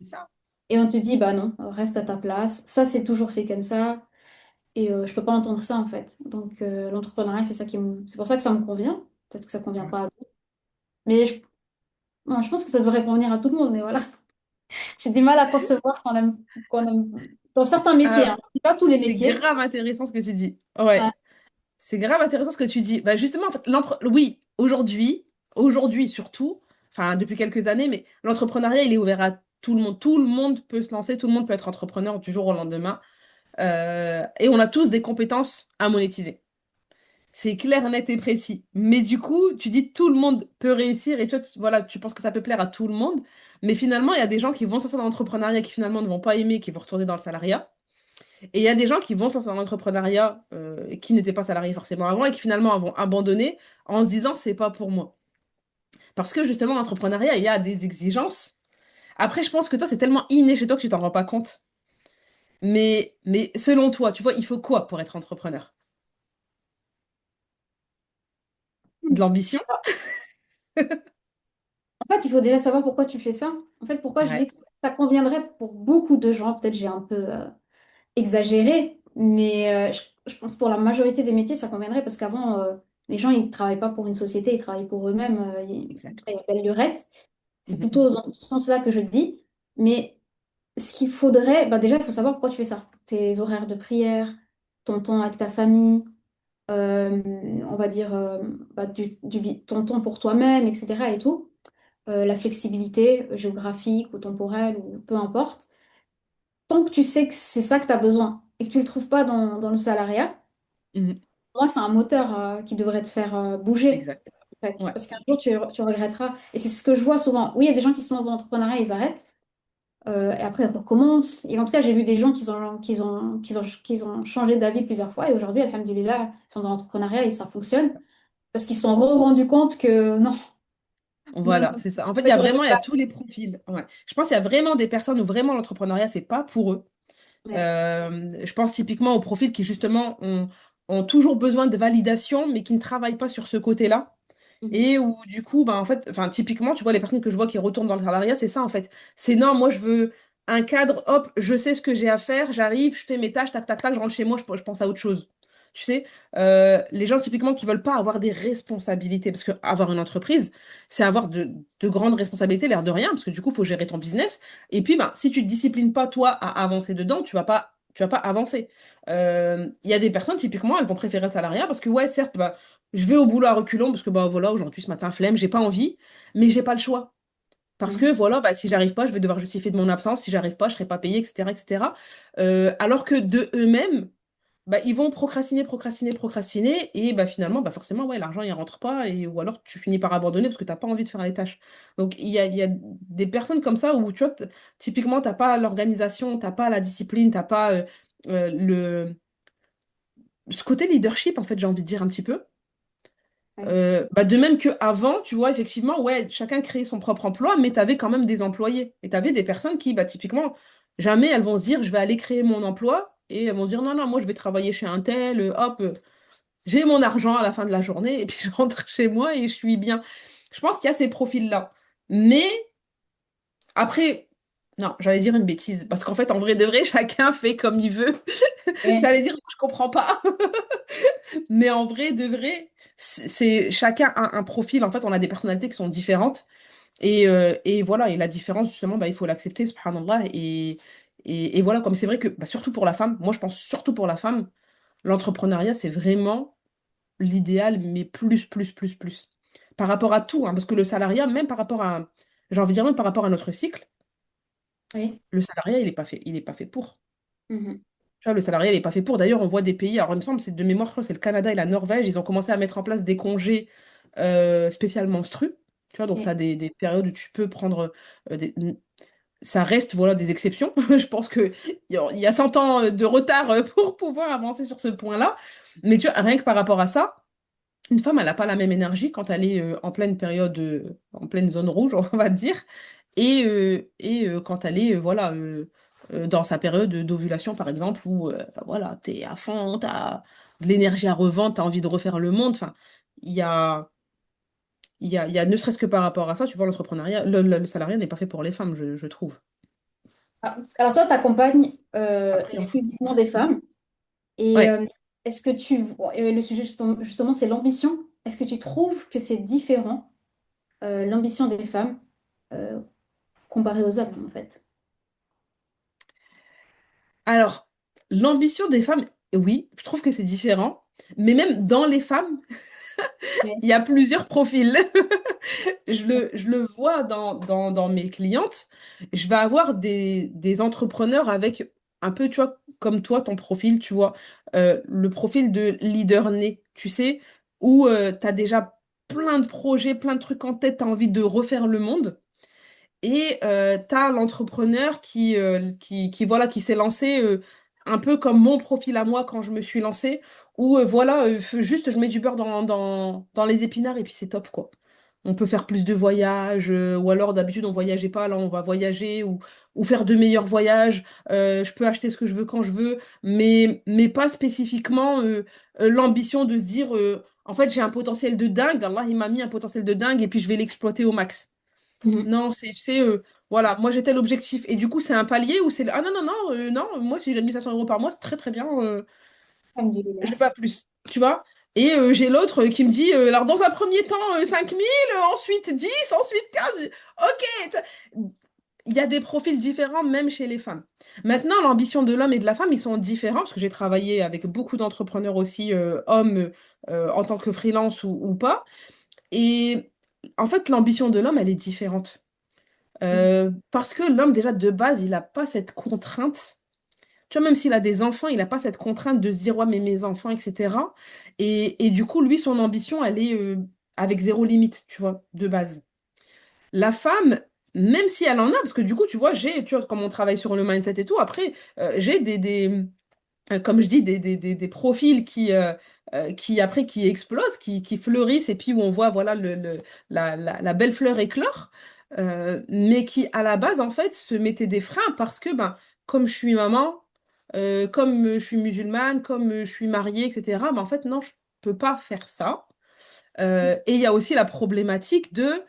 C'est ça. et on te dit, bah non, reste à ta place. Ça, c'est toujours fait comme ça. Et je peux pas entendre ça en fait. Donc l'entrepreneuriat, c'est pour ça que ça me convient. Peut-être que ça convient Ouais. pas à d'autres. Mais non, je pense que ça devrait convenir à tout le monde. Mais voilà, j'ai du mal à concevoir qu'on aime dans certains métiers. Ah, Hein. C'est pas tous les c'est métiers. grave intéressant ce que tu dis. Ouais. Ouais, c'est grave intéressant ce que tu dis. Bah justement, en fait, oui, aujourd'hui surtout, enfin depuis quelques années, mais l'entrepreneuriat, il est ouvert à tout le monde. Tout le monde peut se lancer, tout le monde peut être entrepreneur du jour au lendemain. Et on a tous des compétences à monétiser. C'est clair, net et précis. Mais du coup, tu dis tout le monde peut réussir et toi, voilà, tu penses que ça peut plaire à tout le monde. Mais finalement, il y a des gens qui vont se lancer dans l'entrepreneuriat qui finalement ne vont pas aimer, qui vont retourner dans le salariat. Et il y a des gens qui vont se lancer dans l'entrepreneuriat qui n'étaient pas salariés forcément avant et qui finalement vont abandonner en se disant c'est pas pour moi. Parce que justement, l'entrepreneuriat, il y a des exigences. Après, je pense que toi, c'est tellement inné chez toi que tu t'en rends pas compte. Mais selon toi, tu vois, il faut quoi pour être entrepreneur? De l'ambition? En fait, il faut déjà savoir pourquoi tu fais ça. En fait, pourquoi je dis Ouais, que ça conviendrait pour beaucoup de gens. Peut-être j'ai un peu exagéré, mais je pense pour la majorité des métiers, ça conviendrait parce qu'avant, les gens, ils ne travaillent pas pour une société, ils travaillent pour eux-mêmes. exactement. Ils appellent lurette. C'est Mhm, plutôt dans ce sens-là que je dis. Mais ce qu'il faudrait, bah déjà, il faut savoir pourquoi tu fais ça. Tes horaires de prière, ton temps avec ta famille, euh, on va dire bah, ton temps pour toi-même, etc. et tout. La flexibilité géographique ou temporelle ou peu importe. Tant que tu sais que c'est ça que tu as besoin et que tu ne le trouves pas dans le salariat, mhm. moi, c'est un moteur qui devrait te faire bouger. Exact. En fait. Ouais. Parce qu'un jour, tu regretteras. Et c'est ce que je vois souvent. Oui, il y a des gens qui se lancent dans l'entrepreneuriat, ils arrêtent. Et après, ils recommencent. Et en tout cas, j'ai vu des gens qui ont changé d'avis plusieurs fois. Et aujourd'hui, alhamdoulilah, ils sont dans l'entrepreneuriat et ça fonctionne. Parce qu'ils se sont rendus compte que non, non, Voilà, c'est ça. En fait, ça durerait il y a pas. tous les profils. Ouais. Je pense qu'il y a vraiment des personnes où vraiment l'entrepreneuriat, c'est pas pour eux. Ouais. Je pense typiquement aux profils qui, justement, ont toujours besoin de validation, mais qui ne travaillent pas sur ce côté-là. Mhm. Et où, du coup, ben, en fait, enfin, typiquement, tu vois, les personnes que je vois qui retournent dans le salariat, c'est ça, en fait. C'est non, moi, je veux un cadre, hop, je sais ce que j'ai à faire, j'arrive, je fais mes tâches, tac, tac, tac, je rentre chez moi, je pense à autre chose. Tu sais, les gens typiquement qui veulent pas avoir des responsabilités, parce que avoir une entreprise, c'est avoir de grandes responsabilités, l'air de rien, parce que du coup, il faut gérer ton business. Et puis, ben, si tu te disciplines pas, toi, à avancer dedans, tu vas pas avancer. Il y a des personnes, typiquement, elles vont préférer le salariat parce que, ouais, certes, bah, Je vais au boulot à reculons parce que bah voilà, aujourd'hui, ce matin, flemme, j'ai pas envie, mais j'ai pas le choix. Parce que Mhm. voilà, bah, si j'arrive pas, je vais devoir justifier de mon absence. Si j'arrive pas, je serai pas payée, etc., etc. Alors que de eux-mêmes, bah, ils vont procrastiner, procrastiner, procrastiner, et bah, finalement, bah, forcément, ouais, l'argent, il rentre pas, ou alors tu finis par abandonner parce que t'as pas envie de faire les tâches. Donc, il y a des personnes comme ça où, tu vois, typiquement, t'as pas l'organisation, t'as pas la discipline, t'as pas ce côté leadership, en fait, j'ai envie de dire un petit peu. Ouais. Bah de même qu'avant, tu vois, effectivement, ouais, chacun créait son propre emploi, mais tu avais quand même des employés. Et tu avais des personnes qui, bah, typiquement, jamais elles vont se dire, je vais aller créer mon emploi, et elles vont se dire, non, non, moi, je vais travailler chez un tel, hop, j'ai mon argent à la fin de la journée, et puis je rentre chez moi et je suis bien. Je pense qu'il y a ces profils-là. Mais après, non, j'allais dire une bêtise, parce qu'en fait, en vrai de vrai, chacun fait comme il veut. Et, J'allais dire, je comprends pas. Mais en vrai, de vrai, chacun a un profil. En fait, on a des personnalités qui sont différentes. Et voilà, et la différence, justement, bah, il faut l'accepter, subhanallah. Et voilà, comme c'est vrai que, bah, surtout pour la femme, moi je pense surtout pour la femme, l'entrepreneuriat, c'est vraiment l'idéal, mais plus, plus, plus, plus. Par rapport à tout, hein, parce que le salariat, même par rapport à, j'ai envie de dire, même par rapport à notre cycle, oui. le salariat, il est pas fait pour. Mhm. Tu vois, le salarié, il n'est pas fait pour. D'ailleurs, on voit des pays, alors il me semble, c'est de mémoire, je crois, que c'est le Canada et la Norvège, ils ont commencé à mettre en place des congés spécialement menstrues. Tu vois, donc tu Et- as des périodes où tu peux prendre ça reste, voilà, des exceptions. Je pense qu'il y a 100 ans de retard pour pouvoir avancer sur ce point-là. Mais tu vois, rien que par rapport à ça, une femme, elle n'a pas la même énergie quand elle est en pleine période, en pleine zone rouge, on va dire, et quand elle est voilà, dans sa période d'ovulation, par exemple, où voilà, t'es à fond, t'as de l'énergie à revendre, t'as envie de refaire le monde. Enfin, il y a, il y a, ne serait-ce que par rapport à ça, tu vois, l'entrepreneuriat, le salariat n'est pas fait pour les femmes, je trouve. ah, alors toi, tu accompagnes Après, il en faut. exclusivement des femmes. Et Ouais. est-ce que tu... et le sujet justement, c'est l'ambition. Est-ce que tu trouves que c'est différent, l'ambition des femmes, euh, comparée aux hommes, en fait? Alors, l'ambition des femmes, oui, je trouve que c'est différent. Mais même dans les femmes, Oui. il y a plusieurs profils. Je le vois dans mes clientes. Je vais avoir des entrepreneurs avec un peu, tu vois, comme toi, ton profil, tu vois, le profil de leader né, tu sais, où tu as déjà plein de projets, plein de trucs en tête, tu as envie de refaire le monde. Et tu as l'entrepreneur voilà, qui s'est lancé un peu comme mon profil à moi quand je me suis lancée, où voilà, juste je mets du beurre dans les épinards et puis c'est top, quoi. On peut faire plus de voyages, ou alors d'habitude on voyageait pas, là on va voyager, ou faire de meilleurs voyages. Je peux acheter ce que je veux quand je veux, mais pas spécifiquement l'ambition de se dire, en fait j'ai un potentiel de dingue, Allah il m'a mis un potentiel de dingue et puis je vais l'exploiter au max. Mhm. Non, voilà, moi j'ai tel objectif. Et du coup, c'est un palier ou c'est ah non, non, non, non, moi si j'ai 1500 € par mois, c'est très très bien, je Alhamdulillah. veux pas plus, tu vois. Et j'ai l'autre qui me dit, alors dans un premier temps, 5000, ensuite 10, ensuite 15. Ok, il y a des profils différents même chez les femmes. Maintenant, l'ambition de l'homme et de la femme, ils sont différents parce que j'ai travaillé avec beaucoup d'entrepreneurs aussi, hommes, en tant que freelance ou pas. Et en fait, l'ambition de l'homme, elle est différente. Mhm. Parce que l'homme, déjà, de base, il n'a pas cette contrainte. Tu vois, même s'il a des enfants, il n'a pas cette contrainte de se dire, ouais, mais mes enfants, etc. Et du coup, lui, son ambition, elle est avec zéro limite, tu vois, de base. La femme, même si elle en a, parce que du coup, tu vois, tu vois, comme on travaille sur le mindset et tout, après, j'ai comme je dis, des profils après, qui explosent, qui fleurissent, et puis où on voit, voilà, la belle fleur éclore, mais qui, à la base, en fait, se mettaient des freins parce que, ben, comme je suis maman, comme je suis musulmane, comme je suis mariée, etc., ben, en fait, non, je peux pas faire ça. Et il y a aussi la problématique de,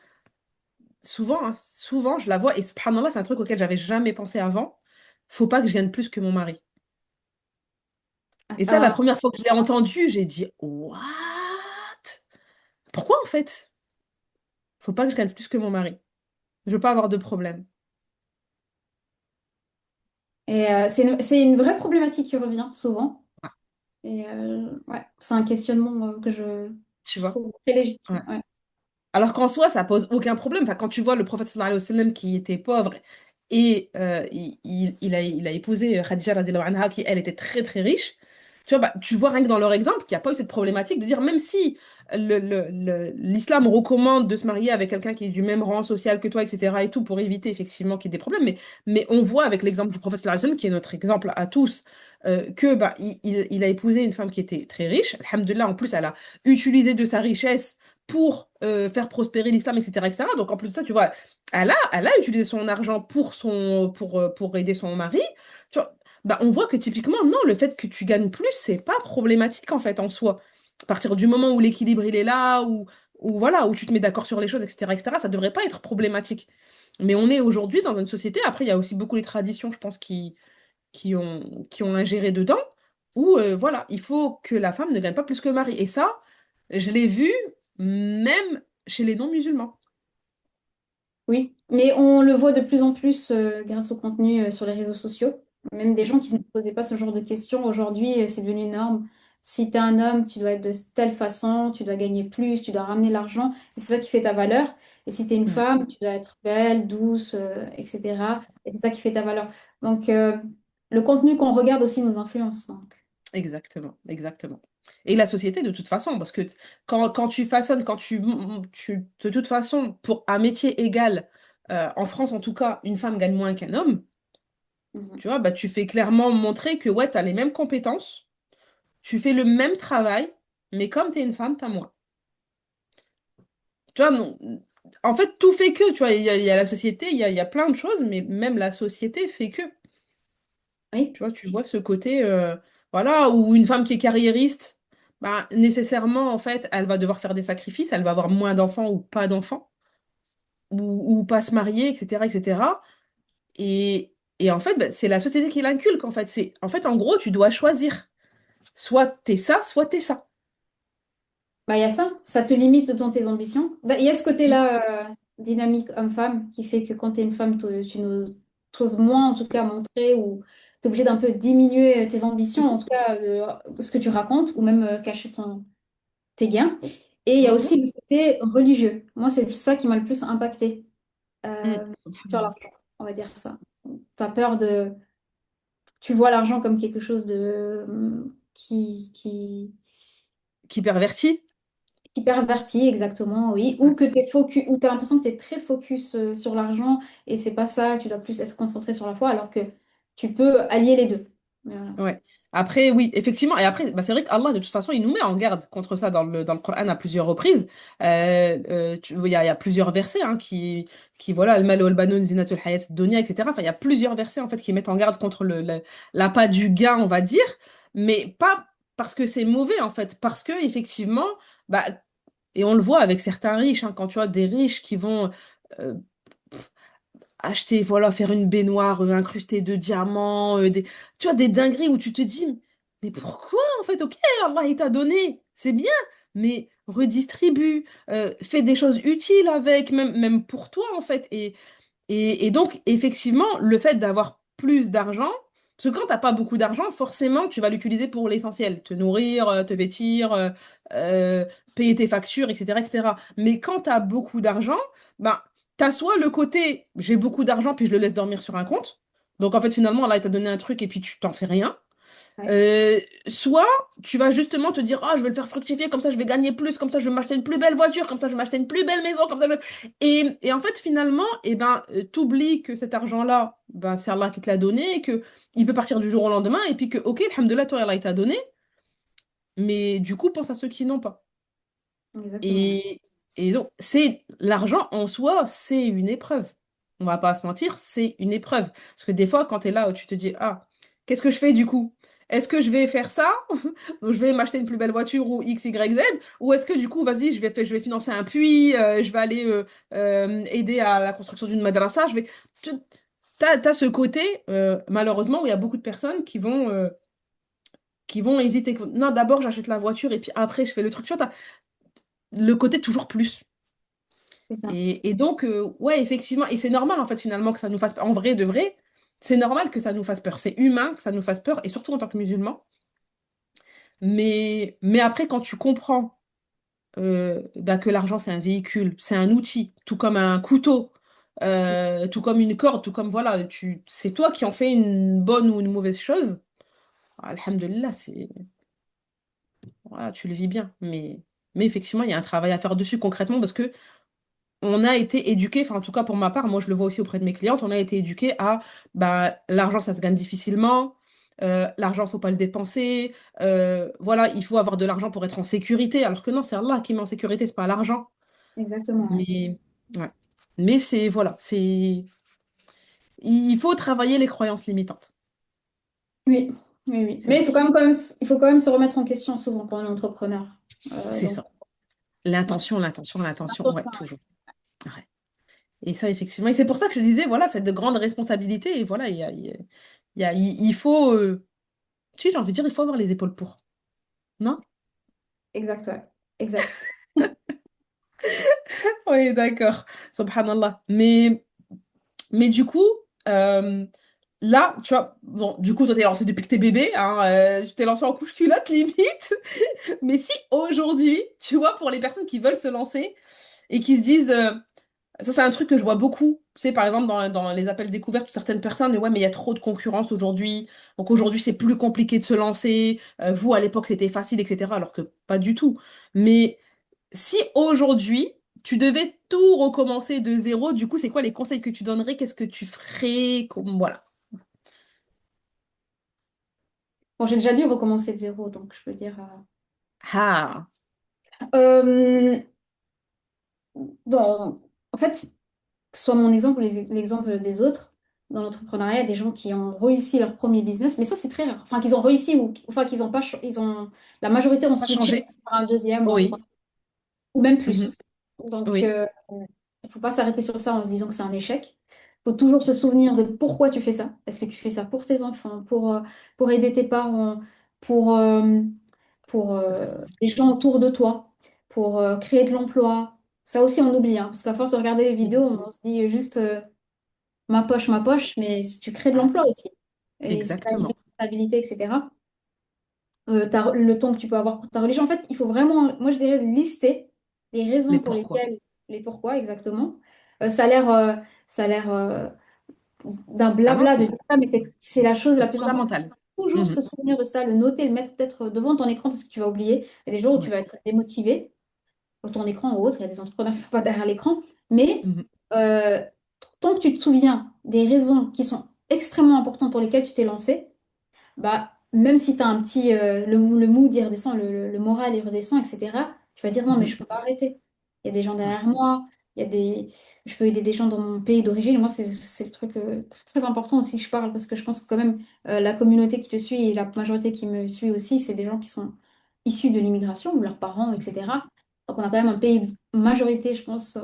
souvent, hein, souvent, je la vois, et subhanallah, c'est un truc auquel j'avais jamais pensé avant, faut pas que je gagne plus que mon mari. Et ça, la Alors, première fois que je l'ai entendu, j'ai dit, What? Pourquoi en fait? Faut pas que je gagne plus que mon mari. Je veux pas avoir de problème. c'est une vraie problématique qui revient souvent. Et ouais, c'est un questionnement que je... tu Je vois. trouve très Ouais. légitime. Ouais. Alors qu'en soi, ça pose aucun problème. Enfin, quand tu vois le prophète sallallahu alayhi wa sallam qui était pauvre et il a épousé Khadija radiallahu anha qui, elle, était très très riche, tu vois, bah, tu vois rien que dans leur exemple qu'il n'y a pas eu cette problématique de dire, même si l'islam recommande de se marier avec quelqu'un qui est du même rang social que toi, etc., et tout, pour éviter effectivement qu'il y ait des problèmes, mais on voit avec l'exemple du prophète sallallahu alayhi wa sallam, qui est notre exemple à tous, que bah, il a épousé une femme qui était très riche. Alhamdulillah, en plus, elle a utilisé de sa richesse pour faire prospérer l'islam, etc., etc. Donc en plus de ça, tu vois, elle a utilisé son argent pour aider son mari. Tu vois, bah, on voit que typiquement, non, le fait que tu gagnes plus, c'est pas problématique en fait en soi. À partir du moment où l'équilibre il est là, ou voilà, où tu te mets d'accord sur les choses, etc., etc., ça devrait pas être problématique. Mais on est aujourd'hui dans une société, après il y a aussi beaucoup les traditions, je pense, qui ont ingéré dedans, où voilà, il faut que la femme ne gagne pas plus que le mari. Et ça, je l'ai vu même chez les non-musulmans. Oui, mais on le voit de plus en plus grâce au contenu sur les réseaux sociaux. Même des Mm. gens qui ne se posaient pas ce genre de questions, aujourd'hui, c'est devenu une norme. Si tu es un homme, tu dois être de telle façon, tu dois gagner plus, tu dois ramener l'argent, et c'est ça qui fait ta valeur. Et si tu es une Ouais, femme, tu dois être belle, douce, etc. Et c'est ça qui fait ta valeur. Donc, le contenu qu'on regarde aussi nous influence. Donc, exactement, exactement. Et la société, de toute façon, parce que quand tu façonnes, de toute façon, pour un métier égal, en France en tout cas, une femme gagne moins qu'un homme, mhm. tu vois, bah, tu fais clairement montrer que ouais, tu as les mêmes compétences, tu fais le même travail, mais comme tu es une femme, tu as moins. Tu vois, non. En fait, tout fait que, tu vois, il y a la société, il y a plein de choses, mais même la société fait que. Oui, Tu vois, tu vois ce côté, voilà, où une femme qui est carriériste, bah, nécessairement, en fait, elle va devoir faire des sacrifices, elle va avoir moins d'enfants ou pas d'enfants, ou pas se marier, etc., etc. Et en fait, bah, c'est la société qui l'inculque, en fait. En fait, en gros, tu dois choisir. Soit t'es ça, soit t'es ça. bah, il y a ça. Ça te limite dans tes ambitions. Bah, il y a ce Mm. côté-là, dynamique homme-femme, qui fait que quand tu es une femme, tu ne t'oses moins, en tout cas, montrer ou tu es obligé d'un peu diminuer tes ambitions, en tout cas, ce que tu racontes, ou même cacher tes gains. Et il y a Mhm. aussi le côté religieux. Moi, c'est ça qui m'a le plus impacté Mm. euh, sur Subhanallah. l'argent, on va dire ça. Tu as peur de. Tu vois l'argent comme quelque chose de Qui pervertit? qui pervertit, exactement, oui. Ou Ouais. que t'es focus, ou tu as l'impression que tu es très focus sur l'argent et c'est pas ça, tu dois plus être concentré sur la foi, alors que tu peux allier les deux. Voilà. Ouais. Après, oui, effectivement. Et après, bah, c'est vrai qu'Allah, de toute façon, il nous met en garde contre ça dans le Coran à plusieurs reprises. Il y a plusieurs versets qui voilà, al-mal wal banun zinatul hayat dunya, etc. Enfin, il y a plusieurs versets, en fait, qui mettent en garde contre l'appât du gain, on va dire. Mais pas parce que c'est mauvais, en fait. Parce que, effectivement, bah, et on le voit avec certains riches, hein, quand tu vois des riches qui vont euh, acheter, voilà, faire une baignoire incrustée de diamants, tu vois, des dingueries où tu te dis, mais pourquoi en fait, ok, Allah il t'a donné, c'est bien, mais redistribue, fais des choses utiles avec, même pour toi en fait. Et donc, effectivement, le fait d'avoir plus d'argent, parce que quand t'as pas beaucoup d'argent, forcément, tu vas l'utiliser pour l'essentiel, te nourrir, te vêtir, euh, payer tes factures, etc., etc. Mais quand tu as beaucoup d'argent, bah, t'as soit le côté, j'ai beaucoup d'argent, puis je le laisse dormir sur un compte. Donc, en fait, finalement, là, il t'a donné un truc et puis tu t'en fais rien. Ouais, Euh, Soit tu vas justement te dire, ah, je vais le faire fructifier, comme ça je vais gagner plus, comme ça je vais m'acheter une plus belle voiture, comme ça je vais m'acheter une plus belle maison, comme ça et en fait, finalement, t'oublies que cet argent-là, ben, c'est Allah qui te l'a donné, et que il peut partir du jour au lendemain, et puis que, ok, alhamdoulilah, toi, Allah, il t'a donné, mais du coup, pense à ceux qui n'ont pas. exactement. Et, et donc, l'argent en soi, c'est une épreuve. On va pas se mentir, c'est une épreuve. Parce que des fois, quand tu es là où tu te dis, ah, qu'est-ce que je fais du coup? Est-ce que je vais faire ça? Donc, je vais m'acheter une plus belle voiture ou X, Y, Z? Ou est-ce que du coup, vas-y, je vais financer un puits, je vais aller aider à la construction d'une madrasa, tu as ce côté, malheureusement, où il y a beaucoup de personnes qui vont hésiter. Non, d'abord, j'achète la voiture et puis après, je fais le truc. Tu vois, t'as le côté toujours plus. C'est ça. Et donc, ouais, effectivement, et c'est normal en fait finalement que ça nous fasse peur. En vrai, de vrai, c'est normal que ça nous fasse peur. C'est humain que ça nous fasse peur, et surtout en tant que musulman. Mais après, quand tu comprends bah, que l'argent, c'est un véhicule, c'est un outil, tout comme un couteau, tout comme une corde, tout comme voilà, c'est toi qui en fais une bonne ou une mauvaise chose. Alhamdulillah, voilà, tu le vis bien. Mais effectivement, il y a un travail à faire dessus concrètement parce que on a été éduqué, enfin en tout cas pour ma part, moi je le vois aussi auprès de mes clientes, on a été éduqué à bah, l'argent ça se gagne difficilement, l'argent faut pas le dépenser, voilà, il faut avoir de l'argent pour être en sécurité, alors que non, c'est Allah qui met en sécurité, c'est pas l'argent. Exactement, ouais. Mais ouais. Mais c'est voilà, il faut travailler les croyances limitantes. Oui, oui, oui. C'est Mais aussi. il faut quand même se remettre en question souvent quand on est entrepreneur. C'est Donc, ça. ouais. L'intention, ouais, toujours. Ouais. Et ça, effectivement. Et c'est pour ça que je disais, voilà, c'est de grandes responsabilités. Et voilà, il faut, si j'ai envie de dire, il faut avoir les épaules pour. Non? Exact, ouais. Exact. Oui, d'accord. Subhanallah. Mais du coup, euh, là, tu vois, bon, du coup, toi, t'es lancé depuis que t'es bébé, hein, tu t'es lancé en couche culotte, limite. Mais si aujourd'hui, tu vois, pour les personnes qui veulent se lancer et qui se disent, ça, c'est un truc que je vois beaucoup. Tu sais, par exemple, dans les appels découvertes de certaines personnes, mais ouais, mais il y a trop de concurrence aujourd'hui. Donc aujourd'hui, c'est plus compliqué de se lancer. Vous, à l'époque, c'était facile, etc. Alors que pas du tout. Mais si aujourd'hui, tu devais tout recommencer de zéro, du coup, c'est quoi les conseils que tu donnerais? Qu'est-ce que tu ferais? Voilà. Bon, j'ai déjà dû recommencer de zéro, donc je peux dire. Ah, Euh, en fait, que ce soit mon exemple ou l'exemple des autres, dans l'entrepreneuriat, il y a des gens qui ont réussi leur premier business, mais ça, c'est très rare. Enfin, qu'ils ont réussi ou enfin, qu'ils ont pas. La majorité ont pas switché changé. par un deuxième ou un Oui. troisième, ou même Mhm. plus. Donc, Oui. il ne faut pas s'arrêter sur ça en se disant que c'est un échec. Il faut toujours se souvenir de pourquoi tu fais ça. Est-ce que tu fais ça pour tes enfants, pour aider tes parents, pour, euh, pour les gens autour de toi, pour créer de l'emploi? Ça aussi, on oublie, hein, parce qu'à force de regarder les vidéos, Mhm. on se dit juste ma poche, mais si tu crées de Ouais. l'emploi aussi. Et si tu as une Exactement. responsabilité, etc., le temps que tu peux avoir pour ta religion. En fait, il faut vraiment, moi je dirais, lister les Les raisons pour pourquoi. lesquelles, les pourquoi exactement. Ça a l'air, ça a l'air d'un Ah non, blabla de dire ça, mais c'est la chose la c'est plus importante. fondamental. Toujours se Mhm. souvenir de ça, le noter, le mettre peut-être devant ton écran parce que tu vas oublier. Il y a des jours où tu Ouais. vas être démotivé, sur ton écran ou autre. Il y a des entrepreneurs qui ne sont pas derrière l'écran. Mais Mhm. euh, tant que tu te souviens des raisons qui sont extrêmement importantes pour lesquelles tu t'es lancé, bah, même si tu as un petit, le mood il redescend, le moral il redescend, etc., tu vas dire non, mais Mhm. je peux pas arrêter. Il y a des gens Ouais. derrière moi, je peux aider des gens dans mon pays d'origine. Et moi, c'est le truc très, très important aussi que je parle parce que je pense que quand même la communauté qui te suit et la majorité qui me suit aussi, c'est des gens qui sont issus de l'immigration ou leurs parents, etc. Donc on a quand même un pays majorité, je pense.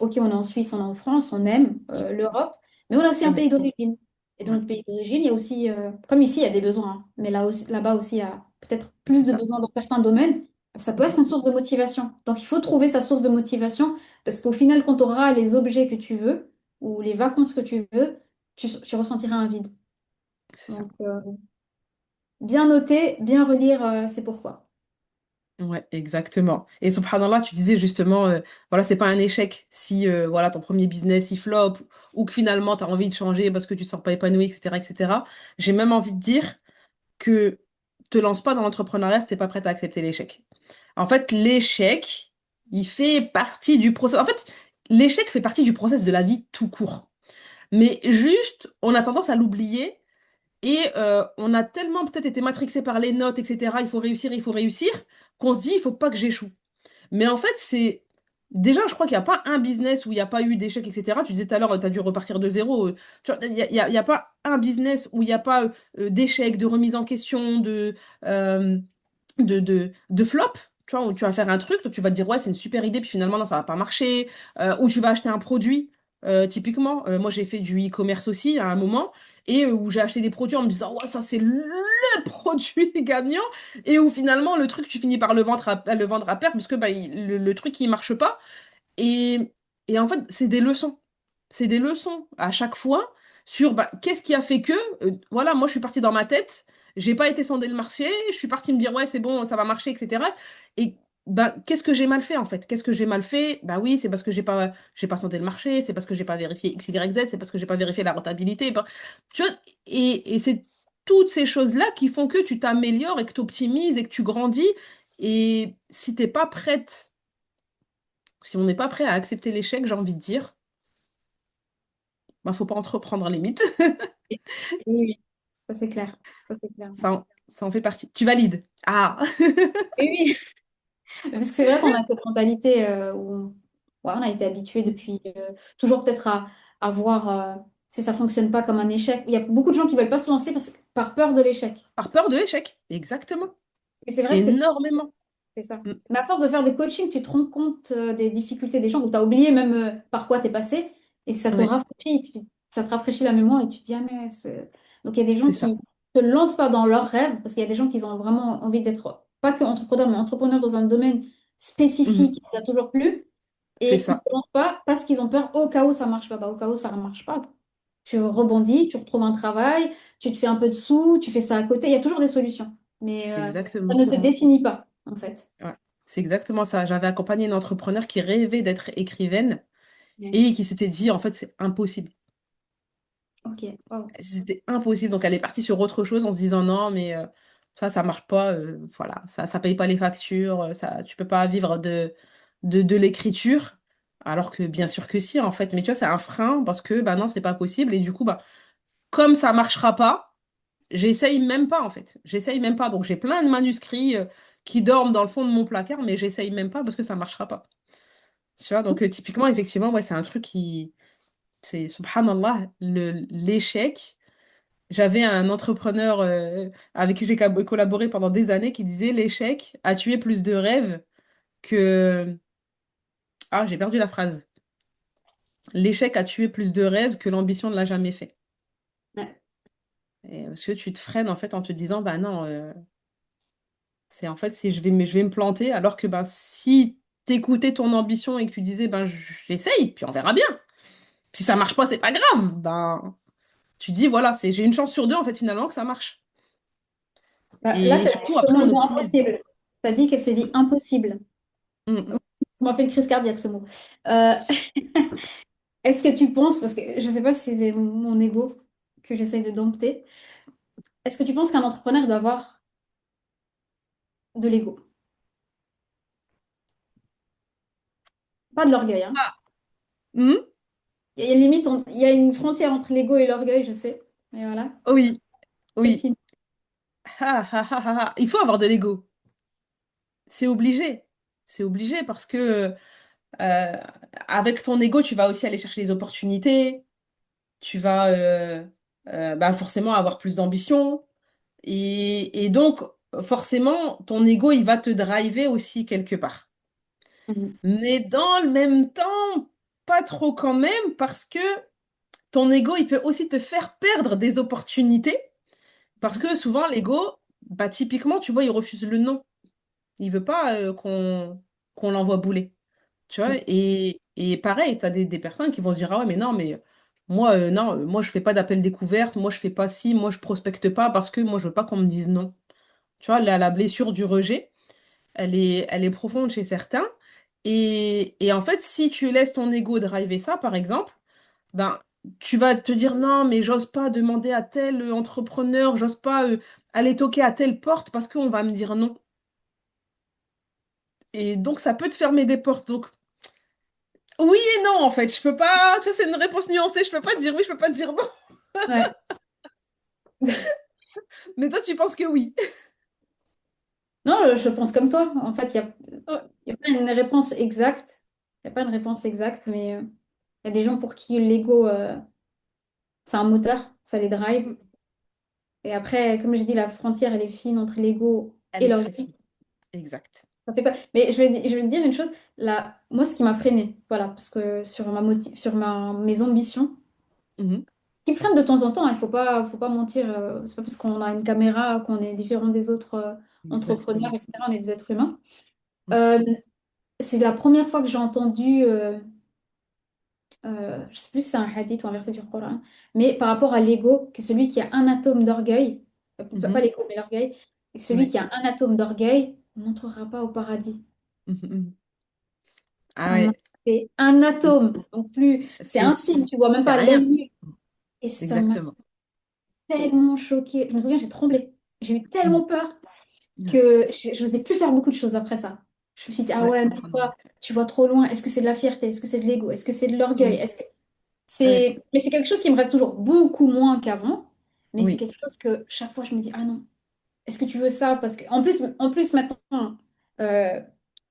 Ok, on est en Suisse, on est en France, on aime l'Europe, mais on a aussi un pays Ouais. d'origine. Et dans Ouais. notre pays d'origine, il y a aussi, comme ici, il y a des besoins, hein, mais là aussi, là-bas aussi, il y a peut-être plus C'est de ça. besoins dans certains domaines. Ça peut être Mhm. une source de motivation. Donc, il faut trouver sa source de motivation parce qu'au final, quand tu auras les objets que tu veux ou les vacances que tu veux, tu ressentiras un vide. C'est ça. Donc, bien noter, bien relire, c'est pourquoi. Ouais, exactement. Et subhanallah, tu disais justement, voilà, c'est pas un échec si voilà, ton premier business il flop ou que finalement tu as envie de changer parce que tu te sens pas épanoui, etc., etc. J'ai même envie de dire que te lance pas dans l'entrepreneuriat si t'es pas prête à accepter l'échec. En fait, l'échec, il fait partie du process. En fait, l'échec fait partie du process de la vie tout court. Mais juste, on a tendance à l'oublier et on a tellement peut-être été matrixé par les notes, etc. Il faut réussir, qu'on se dit, il faut pas que j'échoue. Mais en fait, c'est... Déjà, je crois qu'il n'y a pas un business où il n'y a pas eu d'échec, etc. Tu disais tout à l'heure, tu as dû repartir de zéro. Tu vois, il y a pas un business où il n'y a pas d'échec, de remise en question, euh, de flop. Tu vois, où tu vas faire un truc, toi, tu vas te dire, ouais, c'est une super idée, puis finalement, non, ça va pas marcher. Ou tu vas acheter un produit. Typiquement, moi j'ai fait du e-commerce aussi à un moment, et où j'ai acheté des produits en me disant, ouais, ça c'est le produit gagnant, et où finalement le truc, tu finis par le vendre à perte, parce que bah, le truc il marche pas. Et, et en fait, c'est des leçons. C'est des leçons à chaque fois sur bah, qu'est-ce qui a fait que, voilà, moi je suis partie dans ma tête, j'ai pas été sonder le marché, je suis partie me dire ouais, c'est bon, ça va marcher, etc. Et bah, qu'est-ce que j'ai mal fait en fait? Qu'est-ce que j'ai mal fait? Bah oui, c'est parce que j'ai pas sondé le marché, c'est parce que j'ai pas vérifié X, Y, Z, c'est parce que j'ai pas vérifié la rentabilité. Tu vois, et c'est toutes ces choses-là qui font que tu t'améliores et que tu optimises et que tu grandis. Et si t'es pas prête, si on n'est pas prêt à accepter l'échec, j'ai envie de dire, bah faut pas entreprendre limite. Oui, oui, ça c'est clair. Ça c'est clair. Ça en fait partie. Tu valides. Ah! Oui, oui. Parce que c'est vrai qu'on a cette mentalité où ouais, on a été habitué depuis toujours peut-être à voir si ça fonctionne pas comme un échec. Il y a beaucoup de gens qui veulent pas se lancer par peur de l'échec. Par peur de l'échec. Exactement. Et c'est vrai que Énormément. c'est ça. Mm. Mais à force de faire des coachings, tu te rends compte des difficultés des gens où tu as oublié même par quoi tu es passé et ça te Ouais, rafraîchit, et puis ça te rafraîchit la mémoire et tu te dis, ah mais donc il y a des gens c'est ça. qui te lancent pas dans leurs rêves parce qu'il y a des gens qui ont vraiment envie d'être, pas que entrepreneur, mais entrepreneur dans un domaine Mhm. spécifique qui a toujours plu C'est et ils se ça. lancent pas parce qu'ils ont peur au cas où ça marche pas. Bah, au cas où ça ne marche pas, tu rebondis, tu retrouves un travail, tu te fais un peu de sous, tu fais ça à côté, il y a toujours des solutions. Mais C'est ça exactement ne te ça. définit pas en fait. Ouais. C'est exactement ça. J'avais accompagné une entrepreneur qui rêvait d'être écrivaine Ouais. et qui s'était dit, en fait, c'est impossible. Ok, wow. C'était impossible. Donc, elle est partie sur autre chose en se disant, non, mais ça marche pas. Voilà, ça paye pas les factures. Tu peux pas vivre de l'écriture. Alors que bien sûr que si, en fait. Mais tu vois, c'est un frein parce que, bah non, c'est pas possible. Et du coup, bah, comme ça marchera pas, j'essaye même pas en fait. J'essaye même pas. Donc j'ai plein de manuscrits qui dorment dans le fond de mon placard, mais j'essaye même pas parce que ça marchera pas. Tu vois, donc typiquement, effectivement, ouais, c'est un truc qui. C'est subhanallah, l'échec. J'avais un entrepreneur avec qui j'ai collaboré pendant des années qui disait l'échec a tué plus de rêves que. Ah, j'ai perdu la phrase. L'échec a tué plus de rêves que l'ambition ne l'a jamais fait. Ouais. Et parce que tu te freines en fait en te disant, bah non. C'est en fait, si je vais me planter, alors que ben, si t'écoutais ton ambition et que tu disais, ben, j'essaye, puis on verra bien. Si ça marche pas, c'est pas grave. Ben, tu dis, voilà, j'ai une chance sur deux, en fait, finalement, que ça marche. Bah, là, Et tu as surtout, après, justement on le mot optimise. impossible. Tu as dit qu'elle s'est dit impossible. Mm, mm. Ça m'a fait une crise cardiaque, ce mot. Euh, est-ce que tu penses, parce que je ne sais pas si c'est mon ego que j'essaye de dompter, est-ce que tu penses qu'un entrepreneur doit avoir de l'ego? Pas de l'orgueil, hein. Ah, mm, Il y a une limite, il y a une frontière entre l'ego et l'orgueil, je sais. Et voilà, oui, c'est oui. fini. Ah, ah, ah, ah, ah. Il faut avoir de l'ego. C'est obligé. C'est obligé parce que euh, avec ton ego, tu vas aussi aller chercher les opportunités. Tu vas bah, forcément avoir plus d'ambition. Et donc, forcément, ton ego, il va te driver aussi quelque part. Mhm. Mais dans le même temps, pas trop quand même, parce que ton ego, il peut aussi te faire perdre des opportunités. Parce que souvent, l'ego, bah, typiquement, tu vois, il refuse le non. Il veut pas qu'on l'envoie bouler. Tu vois, et pareil, tu as des personnes qui vont se dire, ah ouais, mais non, mais moi, non, moi, je fais pas d'appel découverte, moi, je fais pas ci, moi, je prospecte pas parce que moi, je veux pas qu'on me dise non. Tu vois, la blessure du rejet, elle est profonde chez certains. Et en fait, si tu laisses ton ego driver ça, par exemple, ben, tu vas te dire non, mais j'ose pas demander à tel entrepreneur, j'ose pas aller toquer à telle porte parce qu'on va me dire non. Et donc, ça peut te fermer des portes. Donc, oui et non, en fait. Je peux pas, tu vois, c'est une réponse nuancée. Je peux pas te dire oui, je peux pas te dire non. Ouais. Mais toi, tu penses que oui. Non, je pense comme toi. En fait, Ouais. il y a pas une réponse exacte. Il n'y a pas une réponse exacte, mais il y a des gens pour qui l'ego, c'est un moteur, ça les drive. Et après, comme j'ai dit, la frontière, elle est fine entre l'ego Elle et est très l'orgueil. fine. Exact. Ça fait pas. Mais je vais te dire une chose. Là, moi, ce qui m'a freinée, voilà, parce que mes ambitions, Mhm. qui me freinent de temps en temps, il faut pas mentir. C'est pas parce qu'on a une caméra qu'on est différent des autres entrepreneurs, Exactement. etc. On est des êtres humains. Mm. Euh, c'est la première fois que j'ai entendu, je sais plus si c'est un hadith ou un verset du Coran, mais par rapport à l'ego, que celui qui a un atome d'orgueil, pas Mhm. l'ego, mais l'orgueil, et que celui Ouais. qui a un atome d'orgueil n'entrera pas au paradis. Mhm, mhm. Ah Un, ouais, c'est un atome, donc plus, c'est c'est infime, tu vois même c'est pas rien. l'œil nu. Et ça m'a Exactement. tellement choquée. Je me souviens, j'ai tremblé. J'ai eu Mhm. tellement peur Ouais, que je n'osais plus faire beaucoup de choses après ça. Je me suis dit, ah ouais, ouais, non, subhanallah. toi, tu vois trop loin. Est-ce que c'est de la fierté? Est-ce que c'est de l'ego? Est-ce que c'est de l'orgueil? Mhm. Est-ce que Ouais, c'est... Mais c'est quelque chose qui me reste toujours beaucoup moins qu'avant. Mais c'est oui, quelque chose que chaque fois, je me dis, ah non, est-ce que tu veux ça? Parce que en plus maintenant, euh,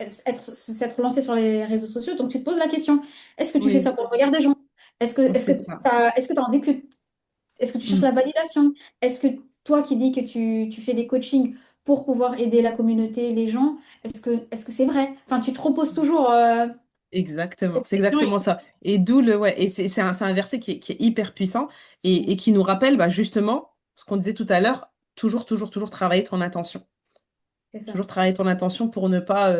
s'être lancé sur les réseaux sociaux, donc tu te poses la question, est-ce que tu fais ça oui, pour le regard des gens? Est-ce que c'est ça. est-ce que tu as envie que est-ce que tu cherches Mhm. la validation? Est-ce que toi qui dis que tu fais des coachings pour pouvoir aider la communauté, les gens, est-ce que c'est vrai? Enfin, tu te reposes toujours Exactement, cette c'est question. exactement ça. Et d'où le, ouais, et c'est un verset qui est hyper puissant et qui nous rappelle bah, justement ce qu'on disait tout à l'heure, toujours, toujours, toujours travailler ton intention. C'est ça. Toujours travailler ton intention pour ne pas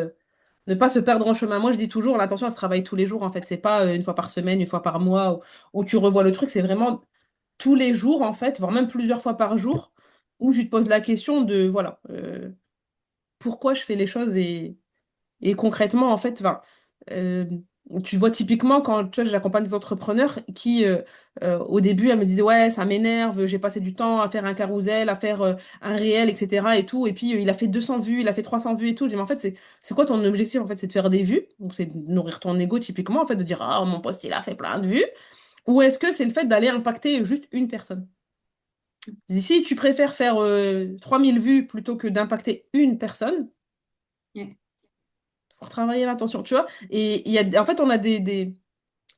se perdre en chemin. Moi, je dis toujours, l'intention, elle se travaille tous les jours. En fait, c'est pas une fois par semaine, une fois par mois où tu revois le truc. C'est vraiment tous les jours, en fait, voire même plusieurs fois par jour, où tu te poses la question de, voilà, pourquoi je fais les choses et concrètement, en fait, enfin, euh, tu vois typiquement quand tu vois, j'accompagne des entrepreneurs qui, au début, elles me disaient, ouais, ça m'énerve, j'ai passé du temps à faire un carrousel, à faire un réel, etc. et tout. Et puis, il a fait 200 vues, il a fait 300 vues et tout. Je dis, mais en fait, c'est quoi ton objectif? En fait, c'est de faire des vues. Donc, c'est de nourrir ton ego typiquement, en fait, de dire, ah, mon poste, il a fait plein de vues. Ou est-ce que c'est le fait d'aller impacter juste une personne? Je dis, si tu préfères faire 3000 vues plutôt que d'impacter une personne, Ouais. pour travailler l'intention, tu vois. Et en fait, on a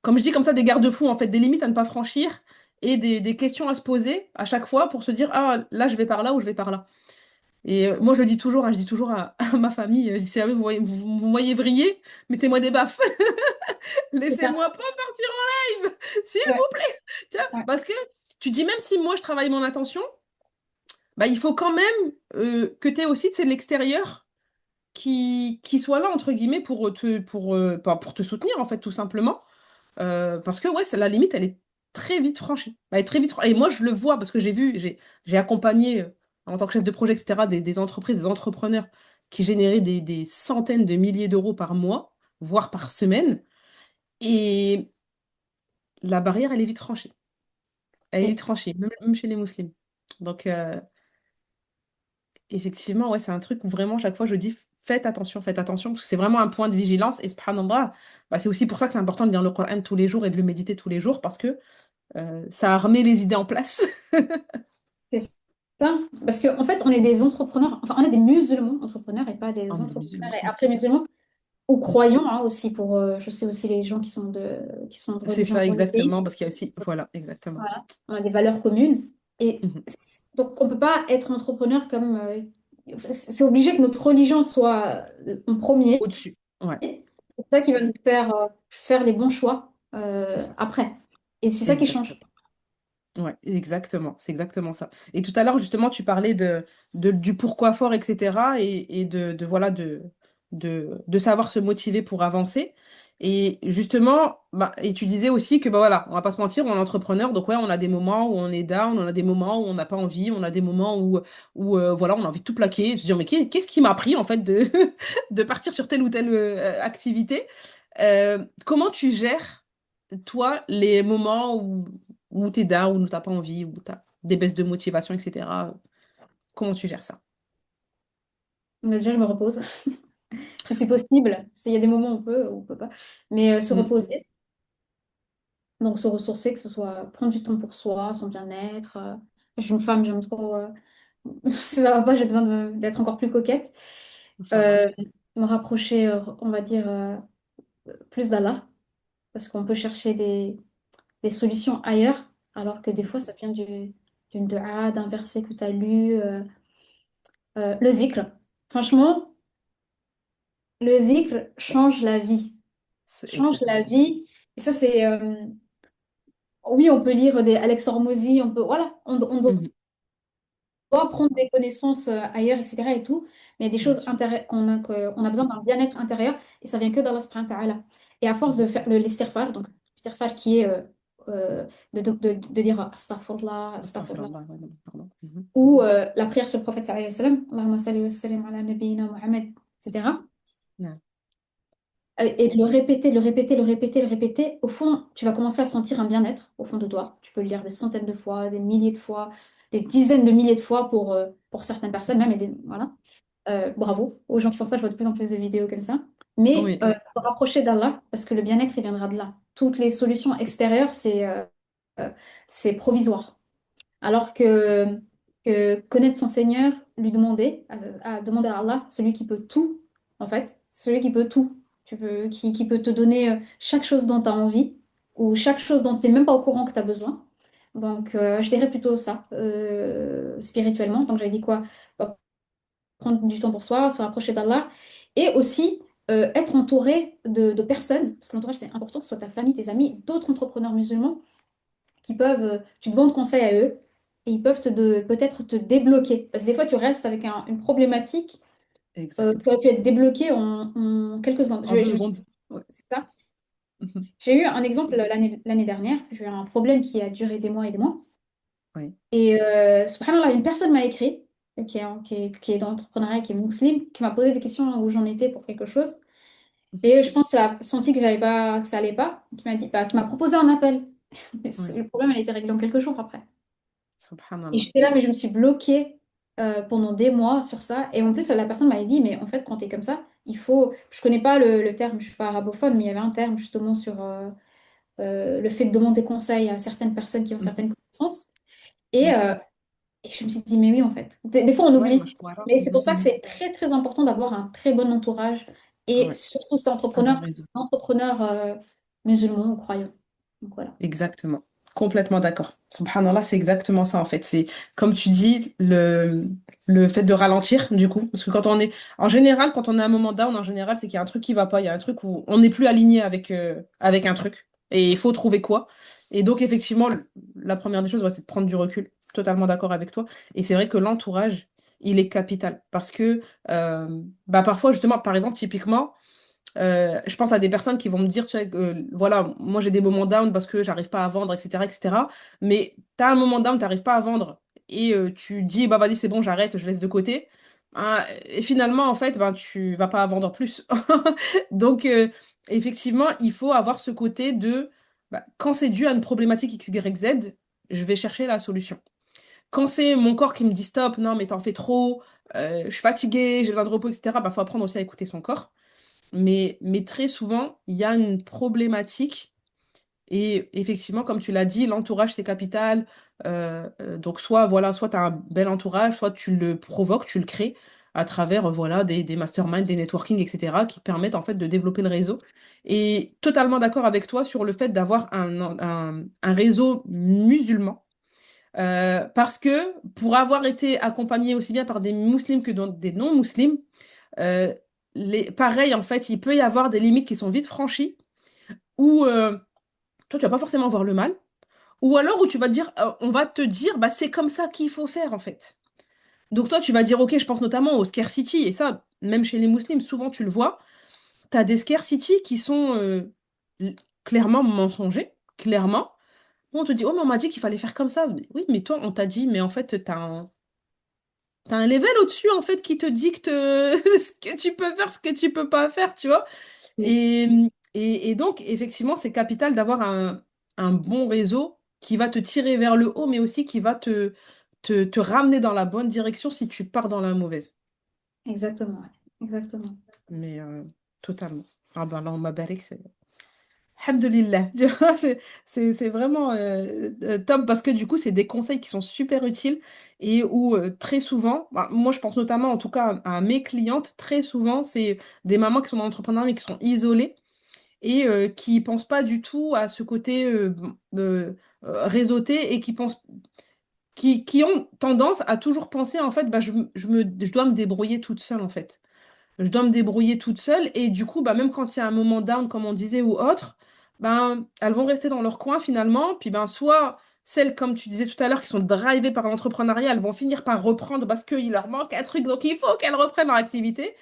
comme je dis comme ça, des garde-fous, en fait, des limites à ne pas franchir et des questions à se poser à chaque fois pour se dire, ah, là, je vais par là ou je vais par là. Et moi, je le dis toujours, hein, je dis toujours à ma famille, je dis, si jamais vous me voyez vriller, mettez-moi des baffes. C'est ça. Laissez-moi pas partir en live, s'il Ouais. vous plaît. Tu vois, Ouais. parce que tu dis, même si moi, je travaille mon intention, bah, il faut quand même que tu aies aussi, de l'extérieur qui soit là, entre guillemets, pour te soutenir, en fait, tout simplement. Parce que, ouais, c'est la limite, elle est très vite franchie. Elle est très vite Et moi, je le vois parce que j'ai accompagné, en tant que chef de projet, etc., des entreprises, des entrepreneurs qui généraient des centaines de milliers d'euros par mois, voire par semaine. Et la barrière, elle est vite franchie. Elle est Et vite franchie, même chez les musulmans. Donc, effectivement, ouais, c'est un truc où vraiment, chaque fois, je dis faites attention, parce que c'est vraiment un point de vigilance. Et subhanallah, bah, c'est aussi pour ça que c'est important de lire le Coran tous les jours et de le méditer tous les jours, parce que ça remet les idées en place. c'est ça. Parce qu'en fait, on est des entrepreneurs, enfin, on est des musulmans entrepreneurs et pas des On est des entrepreneurs musulmans. et après musulmans ou croyants hein, aussi pour, je sais aussi les gens qui sont de C'est religion ça, monothéiste. exactement, parce qu'il y a aussi. Voilà, exactement. Voilà. On a des valeurs communes. Et Mhm. donc, on ne peut pas être entrepreneur comme... c'est obligé que notre religion soit en premier. Au-dessus. Ouais, C'est ça qui va nous faire faire les bons choix c'est ça. après. Et c'est ça qui change. Exactement. Ouais, exactement. C'est exactement ça. Et tout à l'heure, justement, tu parlais du pourquoi fort, etc. Et voilà, de savoir se motiver pour avancer. Et justement, bah, et tu disais aussi que, bah voilà, on va pas se mentir, on est entrepreneur, donc ouais, on a des moments où on est down, on a des moments où on n'a pas envie, on a des moments où voilà, on a envie de tout plaquer, de se dire, mais qu'est-ce qui m'a pris, en fait, de partir sur telle ou telle activité? Comment tu gères, toi, les moments où t'es down, où t'as pas envie, où t'as des baisses de motivation, etc. Comment tu gères ça? Mais déjà, je me repose. Si c'est possible, il y a des moments où on peut ou on peut pas. Mais se Mm. reposer, donc se ressourcer, que ce soit prendre du temps pour soi, son bien-être. Je suis une femme, j'aime trop. Si ça va pas, j'ai besoin d'être encore plus coquette. Inch'Allah. Euh, Me rapprocher, on va dire, plus d'Allah, parce qu'on peut chercher des solutions ailleurs, alors que des fois, ça vient d'une dua, d'un verset que tu as lu. Le zikr. Franchement, le zikr change la vie. C'est Change la exactement. vie. Et ça, c'est... oui, on peut lire des Alex Hormozy, on peut... Voilà, on Mhm. doit prendre des connaissances ailleurs, etc. et tout. Mais il y a des Bien choses sûr. qu'on a besoin d'un bien-être intérieur et ça vient que d'Allah subhanahu wa ta'ala. Et à force de faire Exactement. l'istighfar, donc l'istighfar qui est de dire astaghfirullah, astaghfirullah, Astaghfirullah, ouais, non, pardon. Mhm. ou la prière sur le prophète sallallahu alayhi wa sallam, Allahumma salli wa sallim ala nabiyyina Muhammad, etc. Ouais. Et de le répéter, le répéter, le répéter, le répéter, au fond, tu vas commencer à sentir un bien-être au fond de toi. Tu peux le dire des centaines de fois, des milliers de fois, des dizaines de milliers de fois pour certaines personnes même. Voilà. Bravo aux gens qui font ça, je vois de plus en plus de vidéos comme ça. Mais Oui, oui, se rapprocher d'Allah, parce que le bien-être, il viendra de là. Toutes les solutions extérieures, euh, c'est provisoire. Alors que connaître son Seigneur, lui demander, à demander à Allah, celui qui peut tout, en fait, celui qui peut tout, qui peut te donner chaque chose dont tu as envie, ou chaque chose dont tu n'es même pas au courant que tu as besoin. Donc, je dirais plutôt ça, spirituellement. Donc, j'ai dit quoi? Bah, prendre du temps pour soi, se rapprocher d'Allah, et aussi être entouré de personnes, parce que l'entourage, c'est important, que ce soit ta famille, tes amis, d'autres entrepreneurs musulmans qui peuvent, tu demandes conseil à eux et ils peuvent peut-être te débloquer. Parce que des fois, tu restes avec une problématique exact. qui aurait pu être débloquée en quelques secondes. En 2 secondes. Ouais. C'est ça. Mhm. J'ai eu un exemple l'année dernière. J'ai eu un problème qui a duré des mois et des mois. Oui. Et subhanallah, une personne m'a écrit, qui est dans l'entrepreneuriat, qui est musulmane, qui m'a posé des questions où j'en étais pour quelque chose. Mhm. Et je pense qu'elle a senti que j'allais pas, que ça allait pas, qui m'a dit, bah, qui m'a proposé un appel. Et Oui. le problème, elle a été réglé en quelques jours après. Et Subhanallah. j'étais là, mais je me suis bloquée pendant des mois sur ça. Et en plus, la personne m'avait dit, mais en fait, quand tu es comme ça, il faut... Je connais pas le terme, je suis pas arabophone, mais il y avait un terme justement sur le fait de demander conseil à certaines personnes qui ont Mhm. certaines connaissances. Et, Oui. euh, et je me suis dit, mais oui, en fait. Des fois, on Ouais, oublie. mashwara. Mais c'est pour Mhm. ça que c'est très, très important d'avoir un très bon entourage. Et Ouais. surtout, si t'es Un bon réseau. entrepreneur musulman ou croyant. Donc voilà. Exactement. Complètement d'accord. Subhanallah, c'est exactement ça en fait. C'est comme tu dis, le fait de ralentir du coup. Parce que quand on est, en général, quand on est à un moment down, en général, c'est qu'il y a un truc qui va pas. Il y a un truc où on n'est plus aligné avec un truc. Et il faut trouver quoi. Et donc, effectivement, la première des choses, ouais, c'est de prendre du recul. Totalement d'accord avec toi. Et c'est vrai que l'entourage, il est capital. Parce que, bah, parfois, justement, par exemple, typiquement, je pense à des personnes qui vont me dire, tu vois, voilà, moi j'ai des moments down parce que j'arrive pas à vendre, etc., etc. Mais tu as un moment down, tu n'arrives pas à vendre et tu dis, bah vas-y, c'est bon, j'arrête, je laisse de côté. Et finalement, en fait, ben, tu vas pas vendre plus. Donc, effectivement, il faut avoir ce côté de, bah, quand c'est dû à une problématique X, Y, Z, je vais chercher la solution. Quand c'est mon corps qui me dit stop, non, mais t'en fais trop, je suis fatiguée, j'ai besoin de repos, etc., bah, faut apprendre aussi à écouter son corps. Mais très souvent, il y a une problématique. Et effectivement, comme tu l'as dit, l'entourage, c'est capital. Donc, soit voilà, soit tu as un bel entourage, soit tu le provoques, tu le crées à travers voilà, des masterminds, des networking, etc., qui permettent en fait de développer le réseau. Et totalement d'accord avec toi sur le fait d'avoir un réseau musulman. Parce que pour avoir été accompagné aussi bien par des musulmans que des non-musulmans, euh, pareil, en fait, il peut y avoir des limites qui sont vite franchies, où toi, tu vas pas forcément voir le mal, ou alors où tu vas dire, on va te dire, bah, c'est comme ça qu'il faut faire, en fait. Donc toi, tu vas dire, ok, je pense notamment au scarcity, et ça, même chez les musulmans, souvent tu le vois, tu as des scarcity qui sont l- clairement mensongers, clairement. On te dit, oh, mais on m'a dit qu'il fallait faire comme ça. Oui, mais toi, on t'a dit, mais en fait, t'as un level au-dessus, en fait, qui te dicte ce que tu peux faire, ce que tu peux pas faire, tu vois. Oui, Et, et donc, effectivement, c'est capital d'avoir un bon réseau qui va te tirer vers le haut, mais aussi qui va te ramener dans la bonne direction si tu pars dans la mauvaise. exactement. Ouais. Exactement. Mais totalement. Ah ben là, on m'a barré, c'est... Alhamdulillah. Tu vois, c'est vraiment top parce que du coup, c'est des conseils qui sont super utiles et où très souvent, bah, moi je pense notamment en tout cas à mes clientes, très souvent, c'est des mamans qui sont dans l'entrepreneuriat mais qui sont isolées et qui pensent pas du tout à ce côté réseauté et qui ont tendance à toujours penser en fait bah, je dois me débrouiller toute seule en fait. Je dois me débrouiller toute seule et du coup bah, même quand il y a un moment down comme on disait ou autre, ben elles vont rester dans leur coin finalement puis ben soit celles comme tu disais tout à l'heure qui sont drivées par l'entrepreneuriat, elles vont finir par reprendre parce qu'il leur manque un truc donc il faut qu'elles reprennent leur activité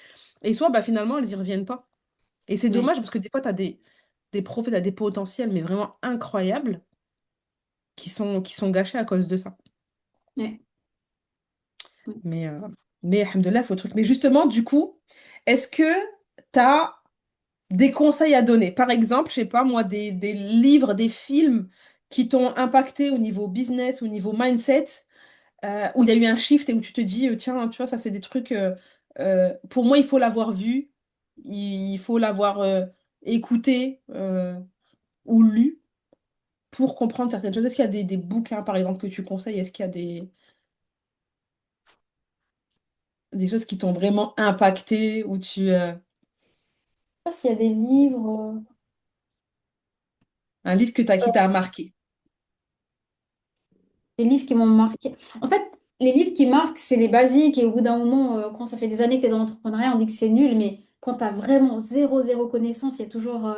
et soit bah, finalement elles y reviennent pas. Et c'est Ouais. dommage parce que des fois, tu as des profils à des potentiels, mais vraiment incroyables, qui sont gâchés à cause de ça. Ouais. Ouais. Mais, euh, mais alhamdoulilah, faut truc. Mais justement, du coup, est-ce que tu as des conseils à donner. Par exemple, je sais pas moi, des livres, des films qui t'ont impacté au niveau business, au niveau mindset, où il y a eu un shift et où tu te dis, tiens, tu vois, ça c'est des trucs, pour moi, il faut l'avoir vu, il faut l'avoir écouté ou lu pour comprendre certaines choses. Est-ce qu'il y a des bouquins, par exemple, que tu conseilles? Est-ce qu'il y a des choses qui t'ont vraiment impacté ou Je sais pas s'il y a des livres. un livre qui t'a marqué? Les livres qui m'ont marqué. En fait, les livres qui marquent, c'est les basiques. Et au bout d'un moment, quand ça fait des années que tu es dans l'entrepreneuriat, on dit que c'est nul. Mais quand tu as vraiment zéro connaissance, il y a toujours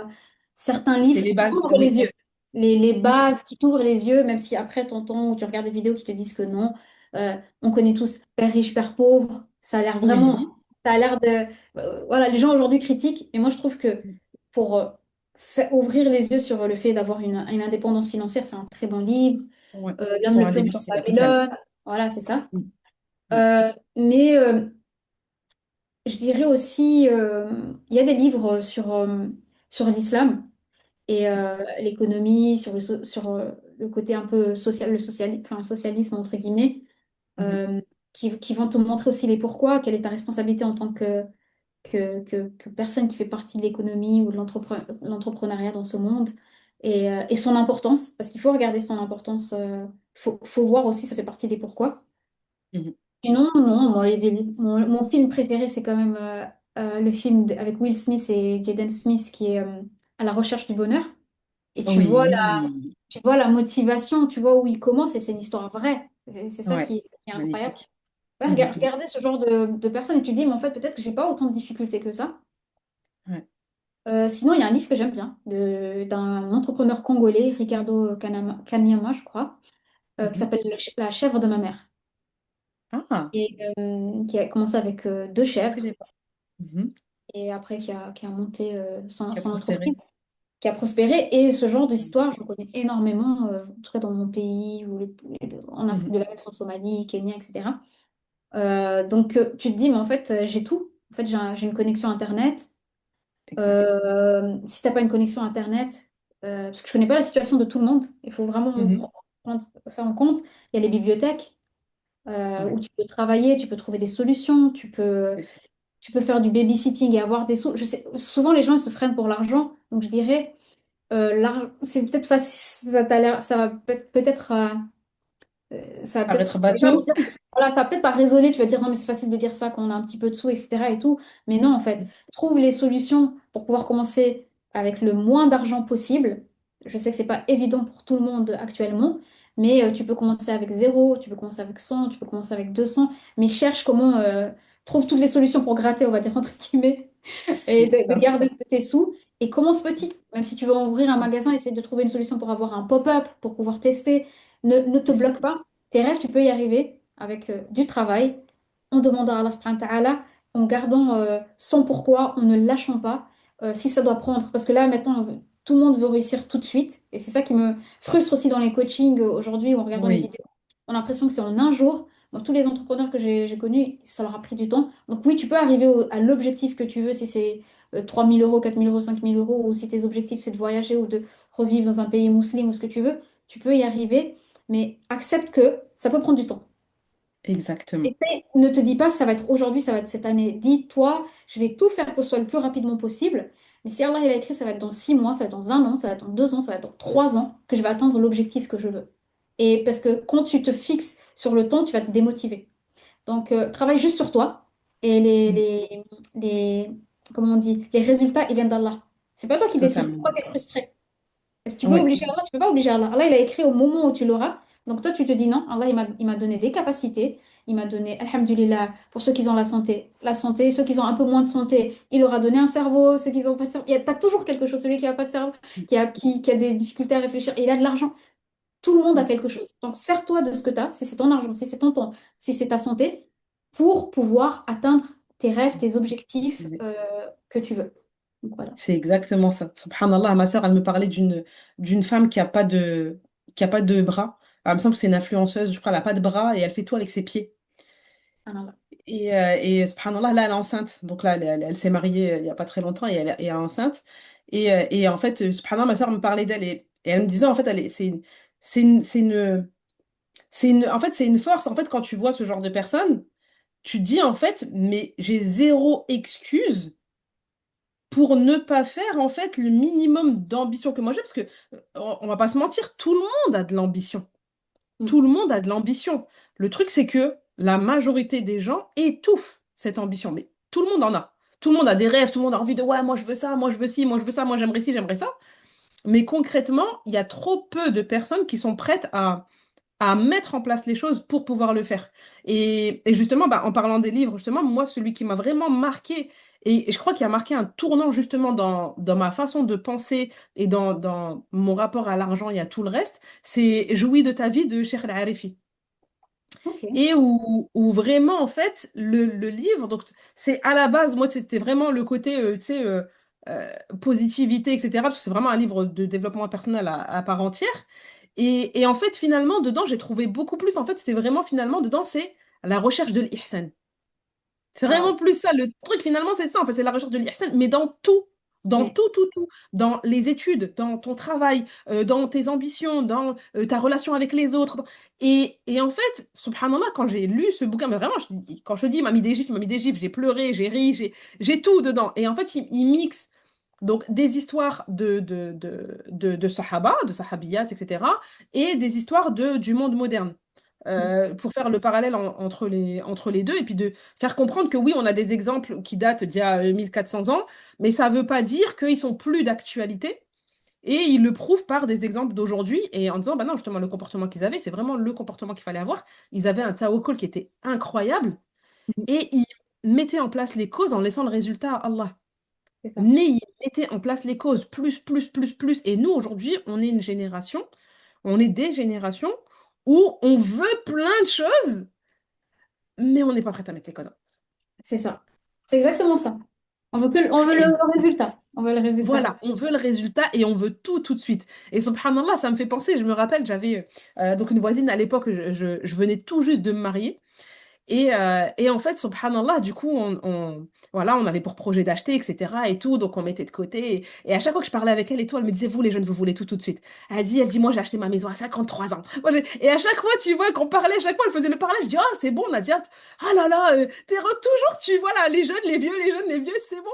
certains C'est livres les qui bases, t'ouvrent les oui. yeux. Les Mm. bases qui t'ouvrent les yeux, même si après, tu entends ou tu regardes des vidéos qui te disent que non. On connaît tous Père riche, Père pauvre. Ça a l'air vraiment. Oui. Ça a l'air de. Voilà, les gens aujourd'hui critiquent. Et moi, je trouve que pour ouvrir les yeux sur le fait d'avoir une indépendance financière, c'est un très bon livre. Ouais. L'homme Pour le un plus riche débutant, de c'est capital. Babylone. Voilà, c'est ça. Mm. Mm. Mais je dirais aussi, il y a des livres sur l'islam et l'économie, sur le côté un peu social, enfin, socialisme, entre guillemets, Mhm. euh, qui vont te montrer aussi les pourquoi, quelle est ta responsabilité en tant que personne qui fait partie de l'économie ou de l'entrepreneuriat dans ce monde et son importance, parce qu'il faut regarder son importance, faut voir aussi, ça fait partie des pourquoi. Mhm. Sinon, non, moi, mon film préféré, c'est quand même le film avec Will Smith et Jaden Smith qui est À la recherche du bonheur. Et Oui. tu vois la motivation, tu vois où il commence et c'est une histoire vraie. C'est ça Ouais. qui est incroyable. Magnifique. Ouais, Mhm. regardez ce genre de personnes et tu te dis, mais en fait, peut-être que j'ai pas autant de difficultés que ça. Ouais. Sinon, il y a un livre que j'aime bien d'un entrepreneur congolais, Ricardo Kanyama, je crois, qui Mhm. s'appelle La chèvre de ma mère. Ah, Et qui a commencé avec deux je chèvres connais pas. Mhm. et après qui a monté Qui a son entreprise, prospéré. qui a prospéré. Et ce genre Mhm. d'histoire, je connais énormément, en tout cas dans mon pays, en Afrique Mhm. de l'Est, en Somalie, Kenya, etc. Donc tu te dis, mais en fait, j'ai tout. En fait, j'ai une connexion Internet. Exact. Si tu n'as pas une connexion Internet, parce que je connais pas la situation de tout le monde, il faut vraiment Mhm. prendre ça en compte. Il y a les bibliothèques Ouais, où tu peux travailler, tu peux trouver des solutions, c'est ça. tu peux faire du babysitting et avoir des sous. Je sais, souvent, les gens ils se freinent pour l'argent. Donc, je dirais, c'est peut-être facile, ça va peut-être ça va peut-être, Paraître les gens vont bateau. dire, voilà, ça va peut-être pas résonner, tu vas dire non mais c'est facile de dire ça quand on a un petit peu de sous, etc. et tout. Mais non, en fait, trouve les solutions pour pouvoir commencer avec le moins d'argent possible. Je sais que c'est pas évident pour tout le monde actuellement, mais tu peux commencer avec zéro, tu peux commencer avec 100, tu peux commencer avec 200, mais cherche comment, trouve toutes les solutions pour gratter, on va dire entre guillemets, C'est et de ça. garder tes sous. Et commence petit. Même si tu veux ouvrir un magasin, essaie de trouver une solution pour avoir un pop-up, pour pouvoir tester. Ne te C'est ça. bloque pas. Tes rêves, tu peux y arriver avec du travail, en demandant à Allah subhanahu wa ta'ala, en gardant son pourquoi, en ne lâchant pas, si ça doit prendre. Parce que là, maintenant, tout le monde veut réussir tout de suite. Et c'est ça qui me frustre aussi dans les coachings aujourd'hui, ou en regardant les Oui, vidéos. On a l'impression que c'est en un jour. Moi, tous les entrepreneurs que j'ai connus, ça leur a pris du temps. Donc oui, tu peux arriver à l'objectif que tu veux, si c'est 3 000 euros, 4 000 euros, 5 000 euros, ou si tes objectifs, c'est de voyager ou de revivre dans un pays musulman ou ce que tu veux, tu peux y arriver, mais accepte que ça peut prendre du temps. exactement. Et ne te dis pas, ça va être aujourd'hui, ça va être cette année. Dis-toi, je vais tout faire pour que ce soit le plus rapidement possible. Mais si Allah il a écrit, ça va être dans 6 mois, ça va être dans un an, ça va être dans 2 ans, ça va être dans 3 ans que je vais atteindre l'objectif que je veux. Et parce que quand tu te fixes sur le temps, tu vas te démotiver. Donc, travaille juste sur toi. Et Mm. les, comment on dit, les résultats, ils viennent d'Allah. C'est pas toi qui décides. Totalement. Pourquoi tu es frustré? Est-ce que tu peux Oui, obliger Allah? Tu peux pas obliger Allah. Allah, il a écrit au moment où tu l'auras. Donc toi, tu te dis non. Allah, il m'a donné des capacités. Il m'a donné, alhamdulillah, pour ceux qui ont la santé, la santé. Ceux qui ont un peu moins de santé, il leur a donné un cerveau. Ceux qui n'ont pas de cerveau, t'as toujours quelque chose. Celui qui n'a pas de cerveau, qui a des difficultés à réfléchir, et il a de l'argent. Tout le monde a Mm. quelque chose. Donc sers-toi de ce que tu as, si c'est ton argent, si c'est ton temps, si c'est ta santé, pour pouvoir atteindre tes rêves, tes objectifs que tu veux. Donc voilà. C'est exactement ça. Subhanallah, ma sœur, elle me parlait d'une femme qui a pas de bras. Alors, il me semble que c'est une influenceuse, je crois, elle a pas de bras et elle fait tout avec ses pieds. Ah, non, là. et subhanallah, là, elle est enceinte. Donc là, elle s'est mariée il n'y a pas très longtemps et elle est enceinte. Et en fait, subhanallah, ma soeur me parlait d'elle et elle me disait, en fait, c'est une, c'est une, en fait, c'est une force. En fait, quand tu vois ce genre de personne, tu te dis, en fait, mais j'ai zéro excuse pour ne pas faire, en fait, le minimum d'ambition que moi j'ai. Parce que, on va pas se mentir, tout le monde a de l'ambition. Tout Mm. le monde a de l'ambition. Le truc, c'est que la majorité des gens étouffent cette ambition. Mais tout le monde en a. Tout le monde a des rêves, tout le monde a envie de, ouais, moi je veux ça, moi je veux ci, moi je veux ça, moi j'aimerais ci, j'aimerais ça. Mais concrètement, il y a trop peu de personnes qui sont prêtes à mettre en place les choses pour pouvoir le faire. Et justement, bah, en parlant des livres, justement, moi, celui qui m'a vraiment marqué, et je crois qu'il a marqué un tournant justement dans ma façon de penser et dans mon rapport à l'argent et à tout le reste, c'est Jouis de ta vie de Cheikh Al-Arifi. Ok. Et où vraiment, en fait, le livre, donc c'est à la base, moi, c'était vraiment le côté, tu sais, euh, positivité, etc. Parce que c'est vraiment un livre de développement personnel à part entière. Et en fait, finalement, dedans, j'ai trouvé beaucoup plus. En fait, c'était vraiment, finalement, dedans, c'est la recherche de l'ihsan. C'est Wow. vraiment plus ça. Le truc, finalement, c'est ça. En fait, c'est la recherche de l'ihsan, mais dans tout. Dans Ouais. tout, tout, tout. Dans les études, dans ton travail, dans tes ambitions, dans ta relation avec les autres. Et en fait, subhanallah, quand j'ai lu ce bouquin, mais vraiment, quand je te dis, il m'a mis des gifs, il m'a mis des gifs, j'ai pleuré, j'ai ri, j'ai tout dedans. Et en fait, il mixe donc des histoires de sahaba, de sahabiyat, etc., et des histoires du monde moderne. Mm. Pour faire le parallèle entre les deux, et puis de faire comprendre que oui, on a des exemples qui datent d'il y a 1400 ans, mais ça ne veut pas dire qu'ils sont plus d'actualité, et ils le prouvent par des exemples d'aujourd'hui, et en disant, bah non, justement, le comportement qu'ils avaient, c'est vraiment le comportement qu'il fallait avoir. Ils avaient un tawakkul qui était incroyable, Mm. et ils mettaient en place les causes en laissant le résultat à Allah. C'est ça. Mais ils mettaient en place les causes, plus, plus, plus, plus. Et nous, aujourd'hui, on est une génération, on est des générations où on veut plein de choses, mais on n'est pas prêt à mettre les causes. C'est ça. C'est exactement ça. On veut Et le résultat. On veut le résultat. voilà, on veut le résultat et on veut tout tout de suite. Et subhanallah, ça me fait penser, je me rappelle, j'avais donc une voisine à l'époque, je venais tout juste de me marier. Et en fait, subhanallah, du coup, voilà, on avait pour projet d'acheter, etc. et tout, donc on mettait de côté. Et à chaque fois que je parlais avec elle et tout, elle me disait, vous les jeunes, vous voulez tout tout de suite. Elle dit, moi j'ai acheté ma maison à 53 ans. Et à chaque fois, tu vois, qu'on parlait, à chaque fois, elle faisait le parallèle. Je dis, ah, c'est bon, Nadia. Ah là là, toujours, voilà, les jeunes, les vieux, les jeunes, les vieux, c'est bon.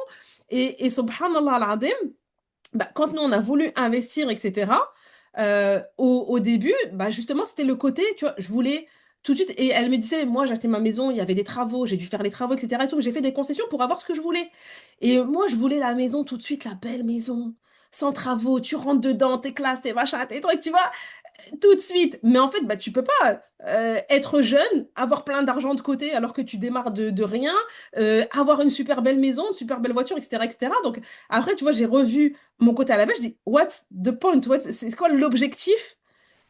Et subhanallah al-azim, bah, quand nous, on a voulu investir, etc., au début, bah, justement, c'était le côté, tu vois, je voulais tout de suite, et elle me disait, moi, j'ai acheté ma maison, il y avait des travaux, j'ai dû faire les travaux, etc., et tout, mais j'ai fait des concessions pour avoir ce que je voulais. Et moi, je voulais la maison tout de suite, la belle maison, sans travaux, tu rentres dedans, tes classes, tes machins, tes trucs, tu vois, tout de suite. Mais en fait, bah, tu peux pas être jeune, avoir plein d'argent de côté alors que tu démarres de rien, avoir une super belle maison, une super belle voiture, etc., etc. Donc après, tu vois, j'ai revu mon côté à la base, je dis, what's the point? C'est quoi l'objectif?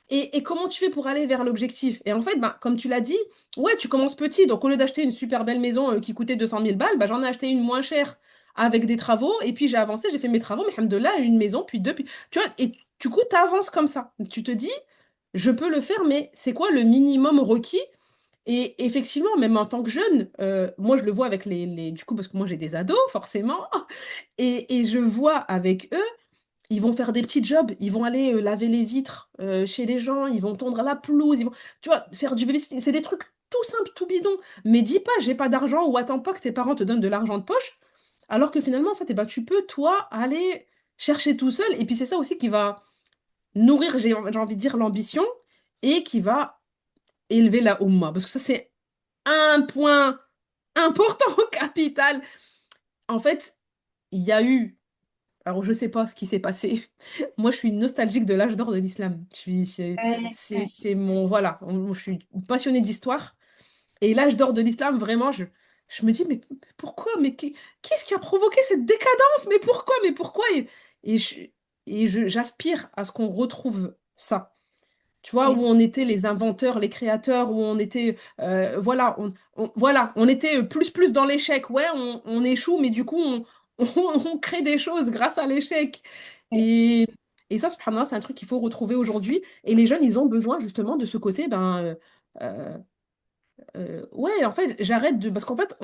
Et comment tu fais pour aller vers l'objectif? Et en fait, bah, comme tu l'as dit, ouais, tu commences petit. Donc au lieu d'acheter une super belle maison qui coûtait 200 000 balles, bah, j'en ai acheté une moins chère avec des travaux. Et puis j'ai avancé, j'ai fait mes travaux, mais alhamdoulilah, une maison, puis deux, puis... Tu vois, et du coup, tu avances comme ça. Tu te dis, je peux le faire, mais c'est quoi le minimum requis? Et effectivement, même en tant que jeune, moi je le vois avec du coup, parce que moi j'ai des ados, forcément, et je vois avec eux, ils vont faire des petits jobs, ils vont aller laver les vitres chez les gens, ils vont tondre la pelouse, tu vois, faire du babysitting. C'est des trucs tout simples, tout bidons. Mais dis pas, j'ai pas d'argent ou attends pas que tes parents te donnent de l'argent de poche, alors que finalement, en fait, eh ben, tu peux, toi, aller chercher tout seul. Et puis c'est ça aussi qui va nourrir, j'ai envie de dire, l'ambition et qui va élever la Oumma. Parce que ça, c'est un point important, capital. En fait, il y a eu, alors je sais pas ce qui s'est passé. Moi, je suis nostalgique de l'âge d'or de l'islam. Ouais, ouais, C'est mon, voilà, je suis passionnée d'histoire. Et l'âge d'or de l'islam, vraiment, je me dis, mais pourquoi? Qu'est-ce qui a provoqué cette décadence? Mais pourquoi? Mais pourquoi? Et j'aspire à ce qu'on retrouve ça. Tu vois, où ouais, on était les inventeurs, les créateurs, où on était, voilà, voilà, on était plus dans l'échec. Ouais, on échoue, mais du coup, on crée des choses grâce à l'échec. ouais. Et, et ça, subhanallah, c'est un truc qu'il faut retrouver aujourd'hui. Et les jeunes, ils ont besoin justement de ce côté, ben, Ouais, en fait, j'arrête de... Parce qu'en fait,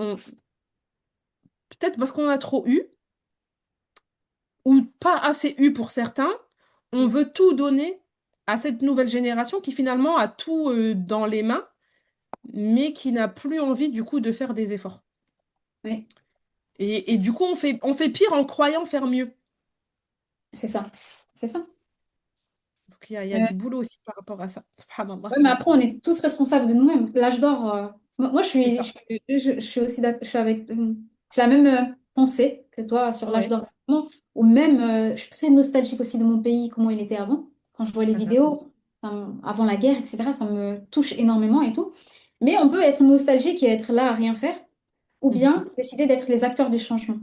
peut-être parce qu'on a trop eu, ou pas assez eu pour certains, on Mm. veut tout donner à cette nouvelle génération qui finalement a tout dans les mains, mais qui n'a plus envie du coup de faire des efforts. Oui, Et du coup, on fait pire en croyant faire mieux. c'est ça. C'est ça. Donc il y a du boulot aussi par rapport à ça. Subhanallah. Ouais, mais après, on est tous responsables de nous-mêmes. L'âge d'or, moi, C'est ça. je suis aussi je suis avec, j'ai la même pensée que toi sur l'âge Ouais. d'or. Ou même, je suis très nostalgique aussi de mon pays, comment il était avant. Quand je vois les Mhm. vidéos, avant la guerre, etc., ça me touche énormément et tout. Mais on peut être nostalgique et être là à rien faire, ou Mhm. bien décider d'être les acteurs du changement.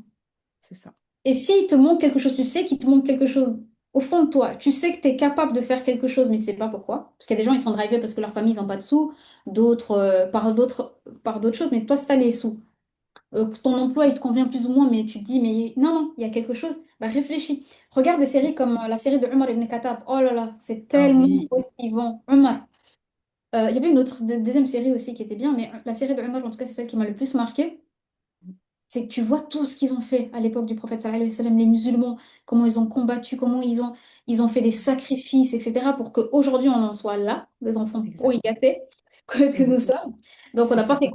C'est ça. Et s'il te manque quelque chose, tu sais qu'il te manque quelque chose au fond de toi. Tu sais que tu es capable de faire quelque chose, mais tu sais pas pourquoi. Parce qu'il y a des gens, ils sont drivés parce que leur famille, ils n'ont pas de sous, d'autres par d'autres choses. Mais toi, si tu as les sous, que ton emploi, il te convient plus ou moins, mais tu te dis, mais non, non, il y a quelque chose, bah réfléchis. Regarde des séries comme la série de Omar ibn Khattab. Oh là là, c'est Ah tellement oui, motivant. Omar. Il y avait une autre deuxième série aussi qui était bien, mais la série de Omar, en tout cas, c'est celle qui m'a le plus marqué. C'est que tu vois tout ce qu'ils ont fait à l'époque du prophète sallallahu alayhi wa sallam, les musulmans, comment ils ont combattu, comment ils ont fait des sacrifices, etc., pour qu'aujourd'hui on en soit là, des enfants pourris exact. gâtés que nous Mhm. sommes. Donc on C'est n'a pas ça. fait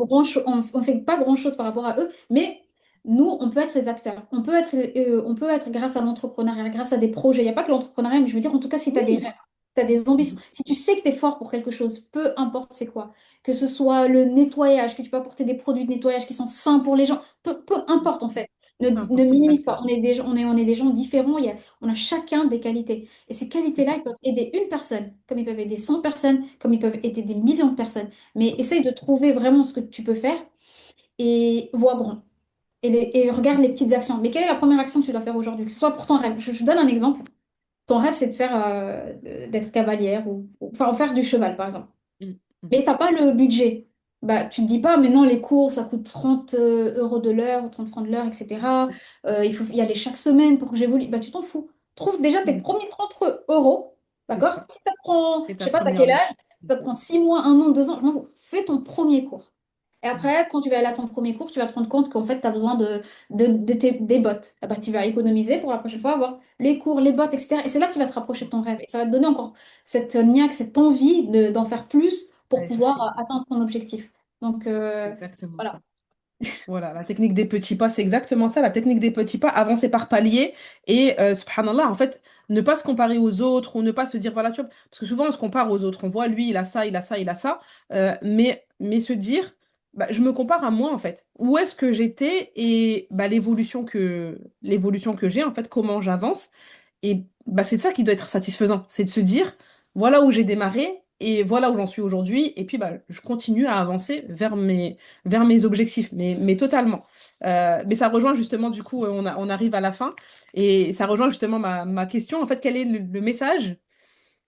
on fait pas grand-chose par rapport à eux, mais nous, on peut être les acteurs. On peut être grâce à l'entrepreneuriat, grâce à des projets. Il n'y a pas que l'entrepreneuriat, mais je veux dire, en tout cas, si tu as des Oui. rêves, tu as des ambitions, Mhm. si tu sais que tu es fort pour quelque chose, peu importe c'est quoi, que ce soit le nettoyage, que tu peux apporter des produits de nettoyage qui sont sains pour les gens, peu importe en fait. Peu Ne importe, minimise pas. exactement. On est des gens différents. On a chacun des qualités. Et ces C'est qualités-là, ça. ils peuvent aider une personne, comme ils peuvent aider 100 personnes, comme ils peuvent aider des millions de personnes. Mais essaye de trouver vraiment ce que tu peux faire et vois grand. Et regarde les petites actions. Mais quelle est la première action que tu dois faire aujourd'hui? Que ce soit pour ton rêve. Je donne un exemple. Ton rêve, c'est de faire, d'être cavalière enfin, en faire du cheval, par exemple. Mhm. Mhm. Mais t'as pas le budget. Bah, tu te dis pas, mais non, les cours, ça coûte 30 euros de l'heure ou 30 francs de l'heure, etc. Il faut y aller chaque semaine pour que j'évolue. Bah, tu t'en fous. Trouve déjà tes Mhm. premiers 30 euros, C'est d'accord? ça. Si ça prend, Et je ta sais pas, t'as première quel âge, leçon. ça te prend 6 mois, 1 an, 2 ans, je m'en fous. Fais ton premier cours. Et Mhm. après, quand tu vas aller à ton premier cours, tu vas te rendre compte qu'en fait, tu as besoin des bottes. Ah bah, tu vas économiser pour la prochaine fois, avoir les cours, les bottes, etc. Et c'est là que tu vas te rapprocher de ton rêve. Et ça va te donner encore cette niaque, cette envie d'en faire plus pour Allez pouvoir chercher. atteindre ton objectif. Donc, C'est exactement voilà. ça. Voilà, la technique des petits pas, c'est exactement ça. La technique des petits pas, avancer par paliers. Et subhanallah, en fait, ne pas se comparer aux autres ou ne pas se dire, voilà, tu vois, parce que souvent on se compare aux autres. On voit, lui, il a ça, il a ça, il a ça. Mais se dire, bah, je me compare à moi, en fait. Où est-ce que j'étais et bah, l'évolution que j'ai, en fait, comment j'avance. Et bah, c'est ça qui doit être satisfaisant. C'est de se dire, voilà où j'ai démarré et voilà où j'en suis aujourd'hui. Et puis, bah, je continue à avancer vers mes objectifs, mais totalement. Mais ça rejoint justement, du coup, on arrive à la fin, et ça rejoint justement ma question. En fait, quel est le message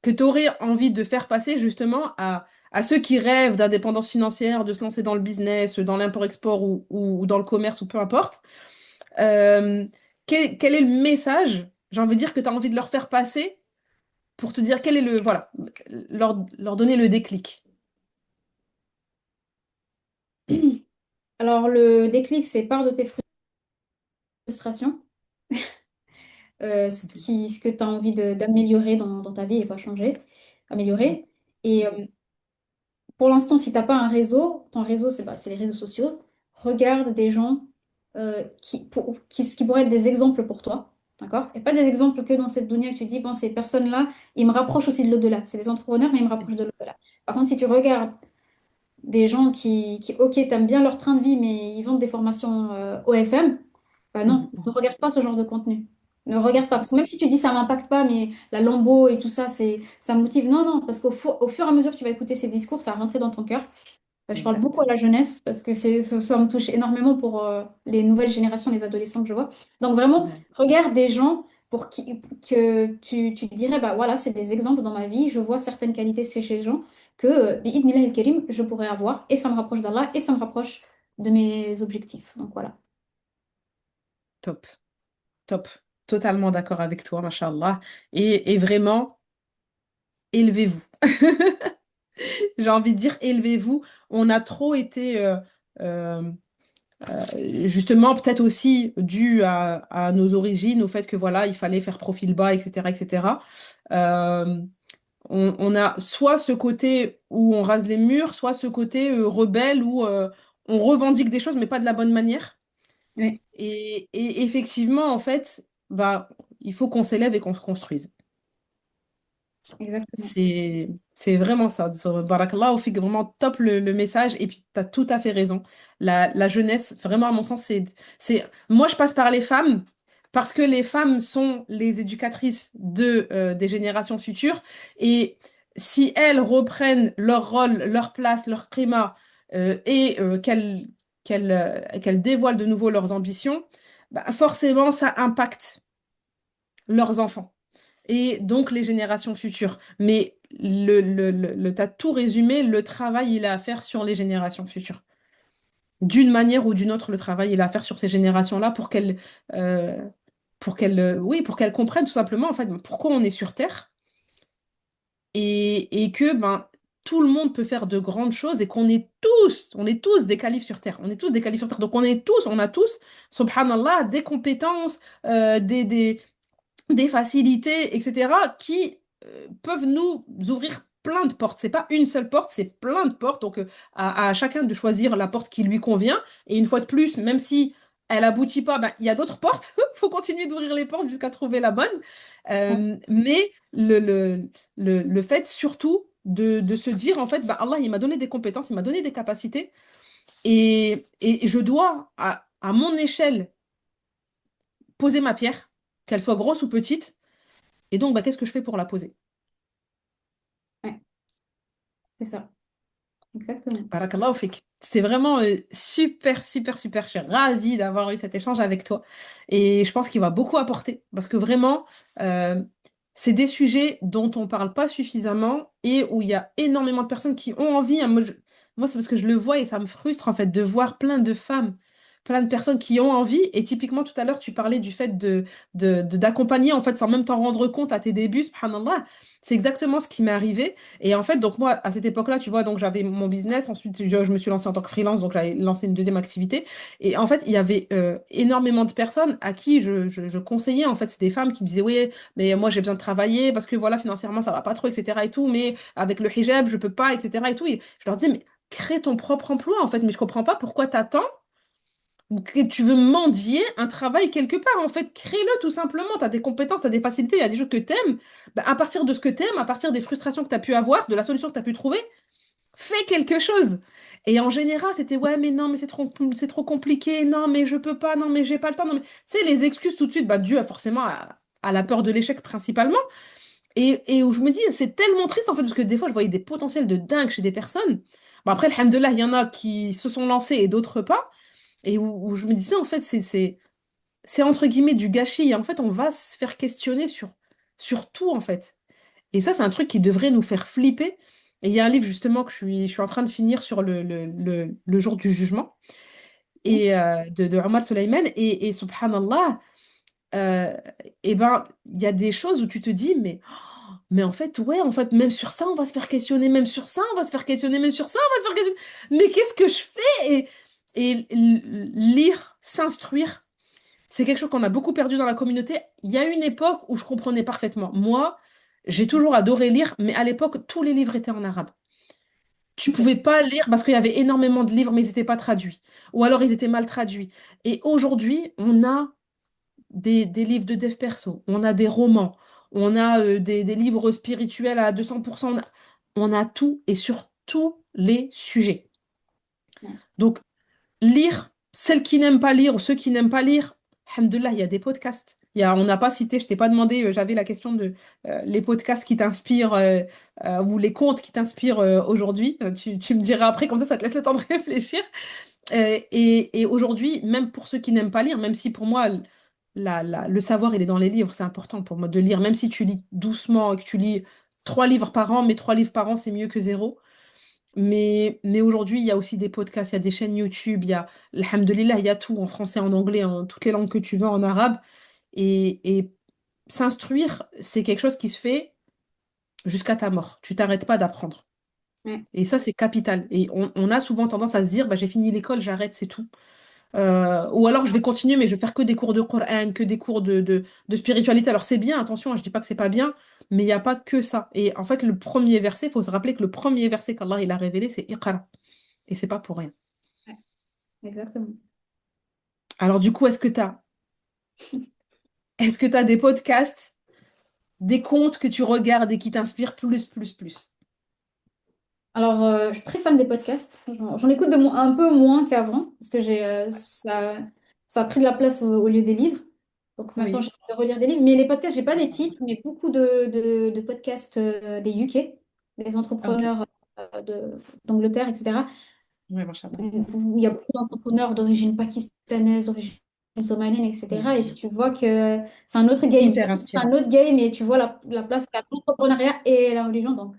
que tu aurais envie de faire passer justement à ceux qui rêvent d'indépendance financière, de se lancer dans le business, dans l'import-export ou dans le commerce, ou peu importe. Euh, quel est le message, j'ai envie de dire, que tu as envie de leur faire passer pour te dire quel est voilà, leur donner le déclic. Alors, le déclic, c'est part de tes frustrations, Ok. ce que tu as envie d'améliorer dans ta vie et pas changer, Mhm. améliorer. Et pour l'instant, si tu n'as pas un réseau, ton réseau, c'est les réseaux sociaux. Regarde des gens qui pourraient être des exemples pour toi. D'accord? Et pas des exemples que dans cette dunya que tu dis, bon, ces personnes-là, ils me rapprochent aussi de l'au-delà. C'est des entrepreneurs, mais ils me rapprochent de l'au-delà. Par contre, si tu regardes des gens ok, t'aimes bien leur train de vie, mais ils vendent des formations OFM, bah non, Mhm. ne Mhm. regarde pas ce genre de contenu. Ne C'est regarde pas. ça. Parce que même si tu dis ça m'impacte pas, mais la lambeau et tout ça, ça me motive. Non, non, parce au fur et à mesure que tu vas écouter ces discours, ça va rentrer dans ton cœur. Je parle beaucoup à Exact. la jeunesse parce que ça me touche énormément pour les nouvelles générations, les adolescents que je vois. Donc vraiment, Ouais. regarde des gens pour qui que tu te dirais, bah voilà, c'est des exemples dans ma vie, je vois certaines qualités chez les gens que, bi'idhnillah el-karim, je pourrais avoir et ça me rapproche d'Allah et ça me rapproche de mes objectifs. Donc voilà. Top. Top. Totalement d'accord avec toi, machallah. Et vraiment, élevez-vous. j'ai envie de dire, élevez-vous. On a trop été, euh, justement, peut-être aussi dû à nos origines, au fait que voilà, il fallait faire profil bas, etc., etc. Euh, on a soit ce côté où on rase les murs, soit ce côté rebelle où on revendique des choses, mais pas de la bonne manière. Oui, Et effectivement, en fait, bah, il faut qu'on s'élève et qu'on se construise. exactement. C'est vraiment ça. So, barakallahu fik, vraiment top le message. Et puis, tu as tout à fait raison. La jeunesse, vraiment, à mon sens, moi, je passe par les femmes parce que les femmes sont les éducatrices des générations futures. Et si elles reprennent leur rôle, leur place, leur climat et qu'elles dévoilent de nouveau leurs ambitions, bah, forcément, ça impacte leurs enfants et donc les générations futures. Mais t'as tout résumé, le travail, il est à faire sur les générations futures. D'une manière ou d'une autre, le travail, il est à faire sur ces générations-là euh, oui, pour qu'elles comprennent tout simplement, en fait, pourquoi on est sur Terre et que, ben, tout le monde peut faire de grandes choses et on est tous des califs sur Terre. On est tous des califs sur Terre. Donc, on a tous, subhanallah, des compétences, des facilités, etc., qui peuvent nous ouvrir plein de portes. C'est pas une seule porte, c'est plein de portes. Donc, à chacun de choisir la porte qui lui convient. Et une fois de plus, même si elle aboutit pas, ben, il y a d'autres portes. Il faut continuer d'ouvrir les portes jusqu'à trouver la bonne. Mais le fait surtout de se dire, en fait, ben, Allah, il m'a donné des compétences, il m'a donné des capacités. Et je dois, à mon échelle, poser ma pierre, qu'elle soit grosse ou petite. Et donc, bah, qu'est-ce que je fais pour la poser? Ouais, c'est ça, exactement. Barakallahu fik. C'était vraiment super, super, super. Je suis ravie d'avoir eu cet échange avec toi. Et je pense qu'il va beaucoup apporter. Parce que vraiment, euh, c'est des sujets dont on parle pas suffisamment et où il y a énormément de personnes qui ont envie, hein. Moi, c'est parce que je le vois et ça me frustre, en fait, de voir plein de femmes, plein de personnes qui ont envie. Et typiquement, tout à l'heure, tu parlais du fait d'accompagner, en fait, sans même t'en rendre compte à tes débuts, subhanallah. C'est exactement ce qui m'est arrivé. Et en fait, donc moi, à cette époque-là, tu vois, donc j'avais mon business, ensuite je me suis lancée en tant que freelance, donc j'avais lancé une deuxième activité. Et en fait, il y avait énormément de personnes à qui je conseillais, en fait, c'est des femmes qui me disaient, oui, mais moi j'ai besoin de travailler parce que voilà, financièrement, ça va pas trop, etc. et tout, mais avec le hijab, je peux pas, etc. et tout. Et je leur disais, mais crée ton propre emploi, en fait, mais je comprends pas pourquoi t'attends ou que tu veux mendier un travail quelque part. En fait, crée-le tout simplement. Tu as des compétences, tu as des facilités, il y a des choses que tu aimes. À partir de ce que tu aimes, à partir des frustrations que tu as pu avoir, de la solution que tu as pu trouver, fais quelque chose. Et en général, c'était ouais, mais non, mais c'est trop compliqué. Non, mais je peux pas. Non, mais j'ai pas le temps. Non, mais tu sais, les excuses tout de suite, bah, dues forcément à la peur de l'échec principalement. Et où je me dis, c'est tellement triste en fait, parce que des fois, je voyais des potentiels de dingue chez des personnes. Bon, après, alhamdoulilah, il y en a qui se sont lancés et d'autres pas. Et où je me disais, en fait, c'est entre guillemets du gâchis. Et en fait, on va se faire questionner sur tout, en fait. Et ça, c'est un truc qui devrait nous faire flipper. Et il y a un livre, justement, que je suis en train de finir sur le jour du jugement, et de Omar Suleiman. Et subhanallah, euh, et ben, il y a des choses où tu te dis, mais en fait, ouais, en fait, même sur ça, on va se faire questionner, même sur ça, on va se faire questionner, même sur ça, on va se faire questionner. Mais qu'est-ce que je fais? Lire, s'instruire, c'est quelque chose qu'on a beaucoup perdu dans la communauté. Il y a une époque où je comprenais parfaitement. Moi, j'ai toujours adoré lire, mais à l'époque, tous les livres étaient en arabe. Tu Ok. pouvais pas lire parce qu'il y avait énormément de livres, mais ils n'étaient pas traduits. Ou alors ils étaient mal traduits. Et aujourd'hui, on a des livres de dev perso, on a des romans, on a des livres spirituels à 200%. On a tout et sur tous les sujets. Ouais. Donc, lire, celles qui n'aiment pas lire ou ceux qui n'aiment pas lire, alhamdoulilah, il y a des podcasts. On n'a pas cité, je t'ai pas demandé, j'avais la question de les podcasts qui t'inspirent ou les contes qui t'inspirent aujourd'hui. Tu me diras après, comme ça te laisse le temps de réfléchir. Et aujourd'hui, même pour ceux qui n'aiment pas lire, même si pour moi, le savoir, il est dans les livres, c'est important pour moi de lire, même si tu lis doucement et que tu lis 3 livres par an, mais 3 livres par an, c'est mieux que zéro. Mais aujourd'hui, il y a aussi des podcasts, il y a des chaînes YouTube, alhamdoulilah, il y a tout en français, en anglais, en toutes les langues que tu veux, en arabe. Et s'instruire, c'est quelque chose qui se fait jusqu'à ta mort. Tu t'arrêtes pas d'apprendre. Ouais. Et ça, c'est capital. Et on a souvent tendance à se dire, bah, j'ai fini l'école, j'arrête, c'est tout. Ou alors je vais continuer, mais je vais faire que des cours de Coran, que des cours de spiritualité. Alors c'est bien, attention, hein, je dis pas que c'est pas bien, mais il n'y a pas que ça. Et en fait, le premier verset, il faut se rappeler que le premier verset qu'Allah il a révélé, c'est Iqra. Et c'est pas pour rien. Ouais, exactement. Alors du coup, est-ce que tu des podcasts, des contes que tu regardes et qui t'inspirent plus, plus, plus? Alors, je suis très fan des podcasts. J'en écoute un peu moins qu'avant, parce que ça a pris de la place au lieu des livres. Donc maintenant, Oui. j'essaie de relire des livres. Mais les podcasts, j'ai pas des titres, mais beaucoup de podcasts des UK, des Ah, ok. entrepreneurs d'Angleterre, etc. Ouais, machallah. Où il y a beaucoup d'entrepreneurs d'origine pakistanaise, d'origine somalienne, etc. Et puis Ouais. tu vois que c'est un autre game. Hyper C'est un inspirant. autre game et tu vois la place qu'a l'entrepreneuriat et la religion. Donc,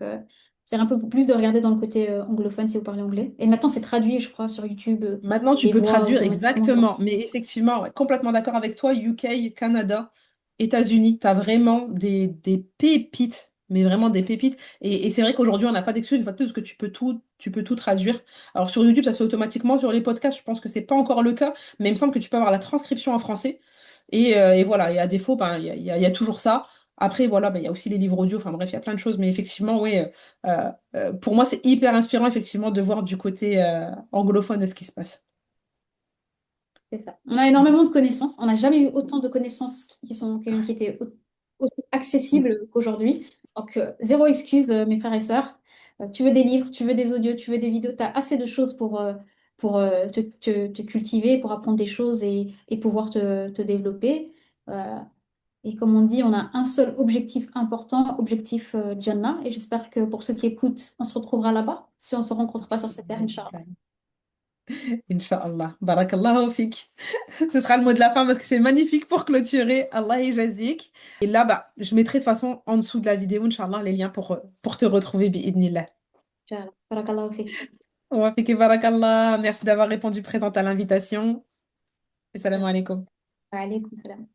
c'est un peu plus de regarder dans le côté anglophone si vous parlez anglais. Et maintenant, c'est traduit, je crois, sur YouTube. Maintenant, tu Les peux voix traduire automatiquement exactement, sortent. mais effectivement, ouais, complètement d'accord avec toi, UK, Canada, États-Unis, tu as vraiment des pépites, mais vraiment des pépites. Et c'est vrai qu'aujourd'hui, on n'a pas d'excuse, une fois de plus, parce que tu peux tout traduire. Alors sur YouTube, ça se fait automatiquement. Sur les podcasts, je pense que c'est pas encore le cas, mais il me semble que tu peux avoir la transcription en français. Et voilà, et à défaut, ben, il y a toujours ça. Après, voilà, ben, il y a aussi les livres audio, enfin bref, il y a plein de choses, mais effectivement, oui, pour moi, c'est hyper inspirant, effectivement, de voir du côté anglophone ce qui se passe. C'est ça. On a énormément de connaissances. On n'a jamais eu autant de connaissances qui étaient aussi accessibles qu'aujourd'hui. Donc, zéro excuse, mes frères et sœurs. Tu veux des livres, tu veux des audios, tu veux des vidéos, tu as assez de choses pour te cultiver, pour apprendre des choses et pouvoir te développer. Euh, et comme on dit, on a un seul objectif important, objectif Jannah. Et j'espère que pour ceux qui écoutent, on se retrouvera là-bas, si on ne se rencontre pas sur cette terre, Inch'Allah. Inch'Allah. Barakallahu fik. Ce sera le mot de la fin parce que c'est magnifique pour clôturer. Allah yajazik. Et là, bah, je mettrai de toute façon en dessous de la vidéo, Inch'Allah, les liens pour te retrouver, bi'idnillah. Inch'Allah. Barakallahu fik. Wa fik et barakallah. Merci d'avoir répondu présente à l'invitation. Et salam alaikum. Wa alaykoum salam.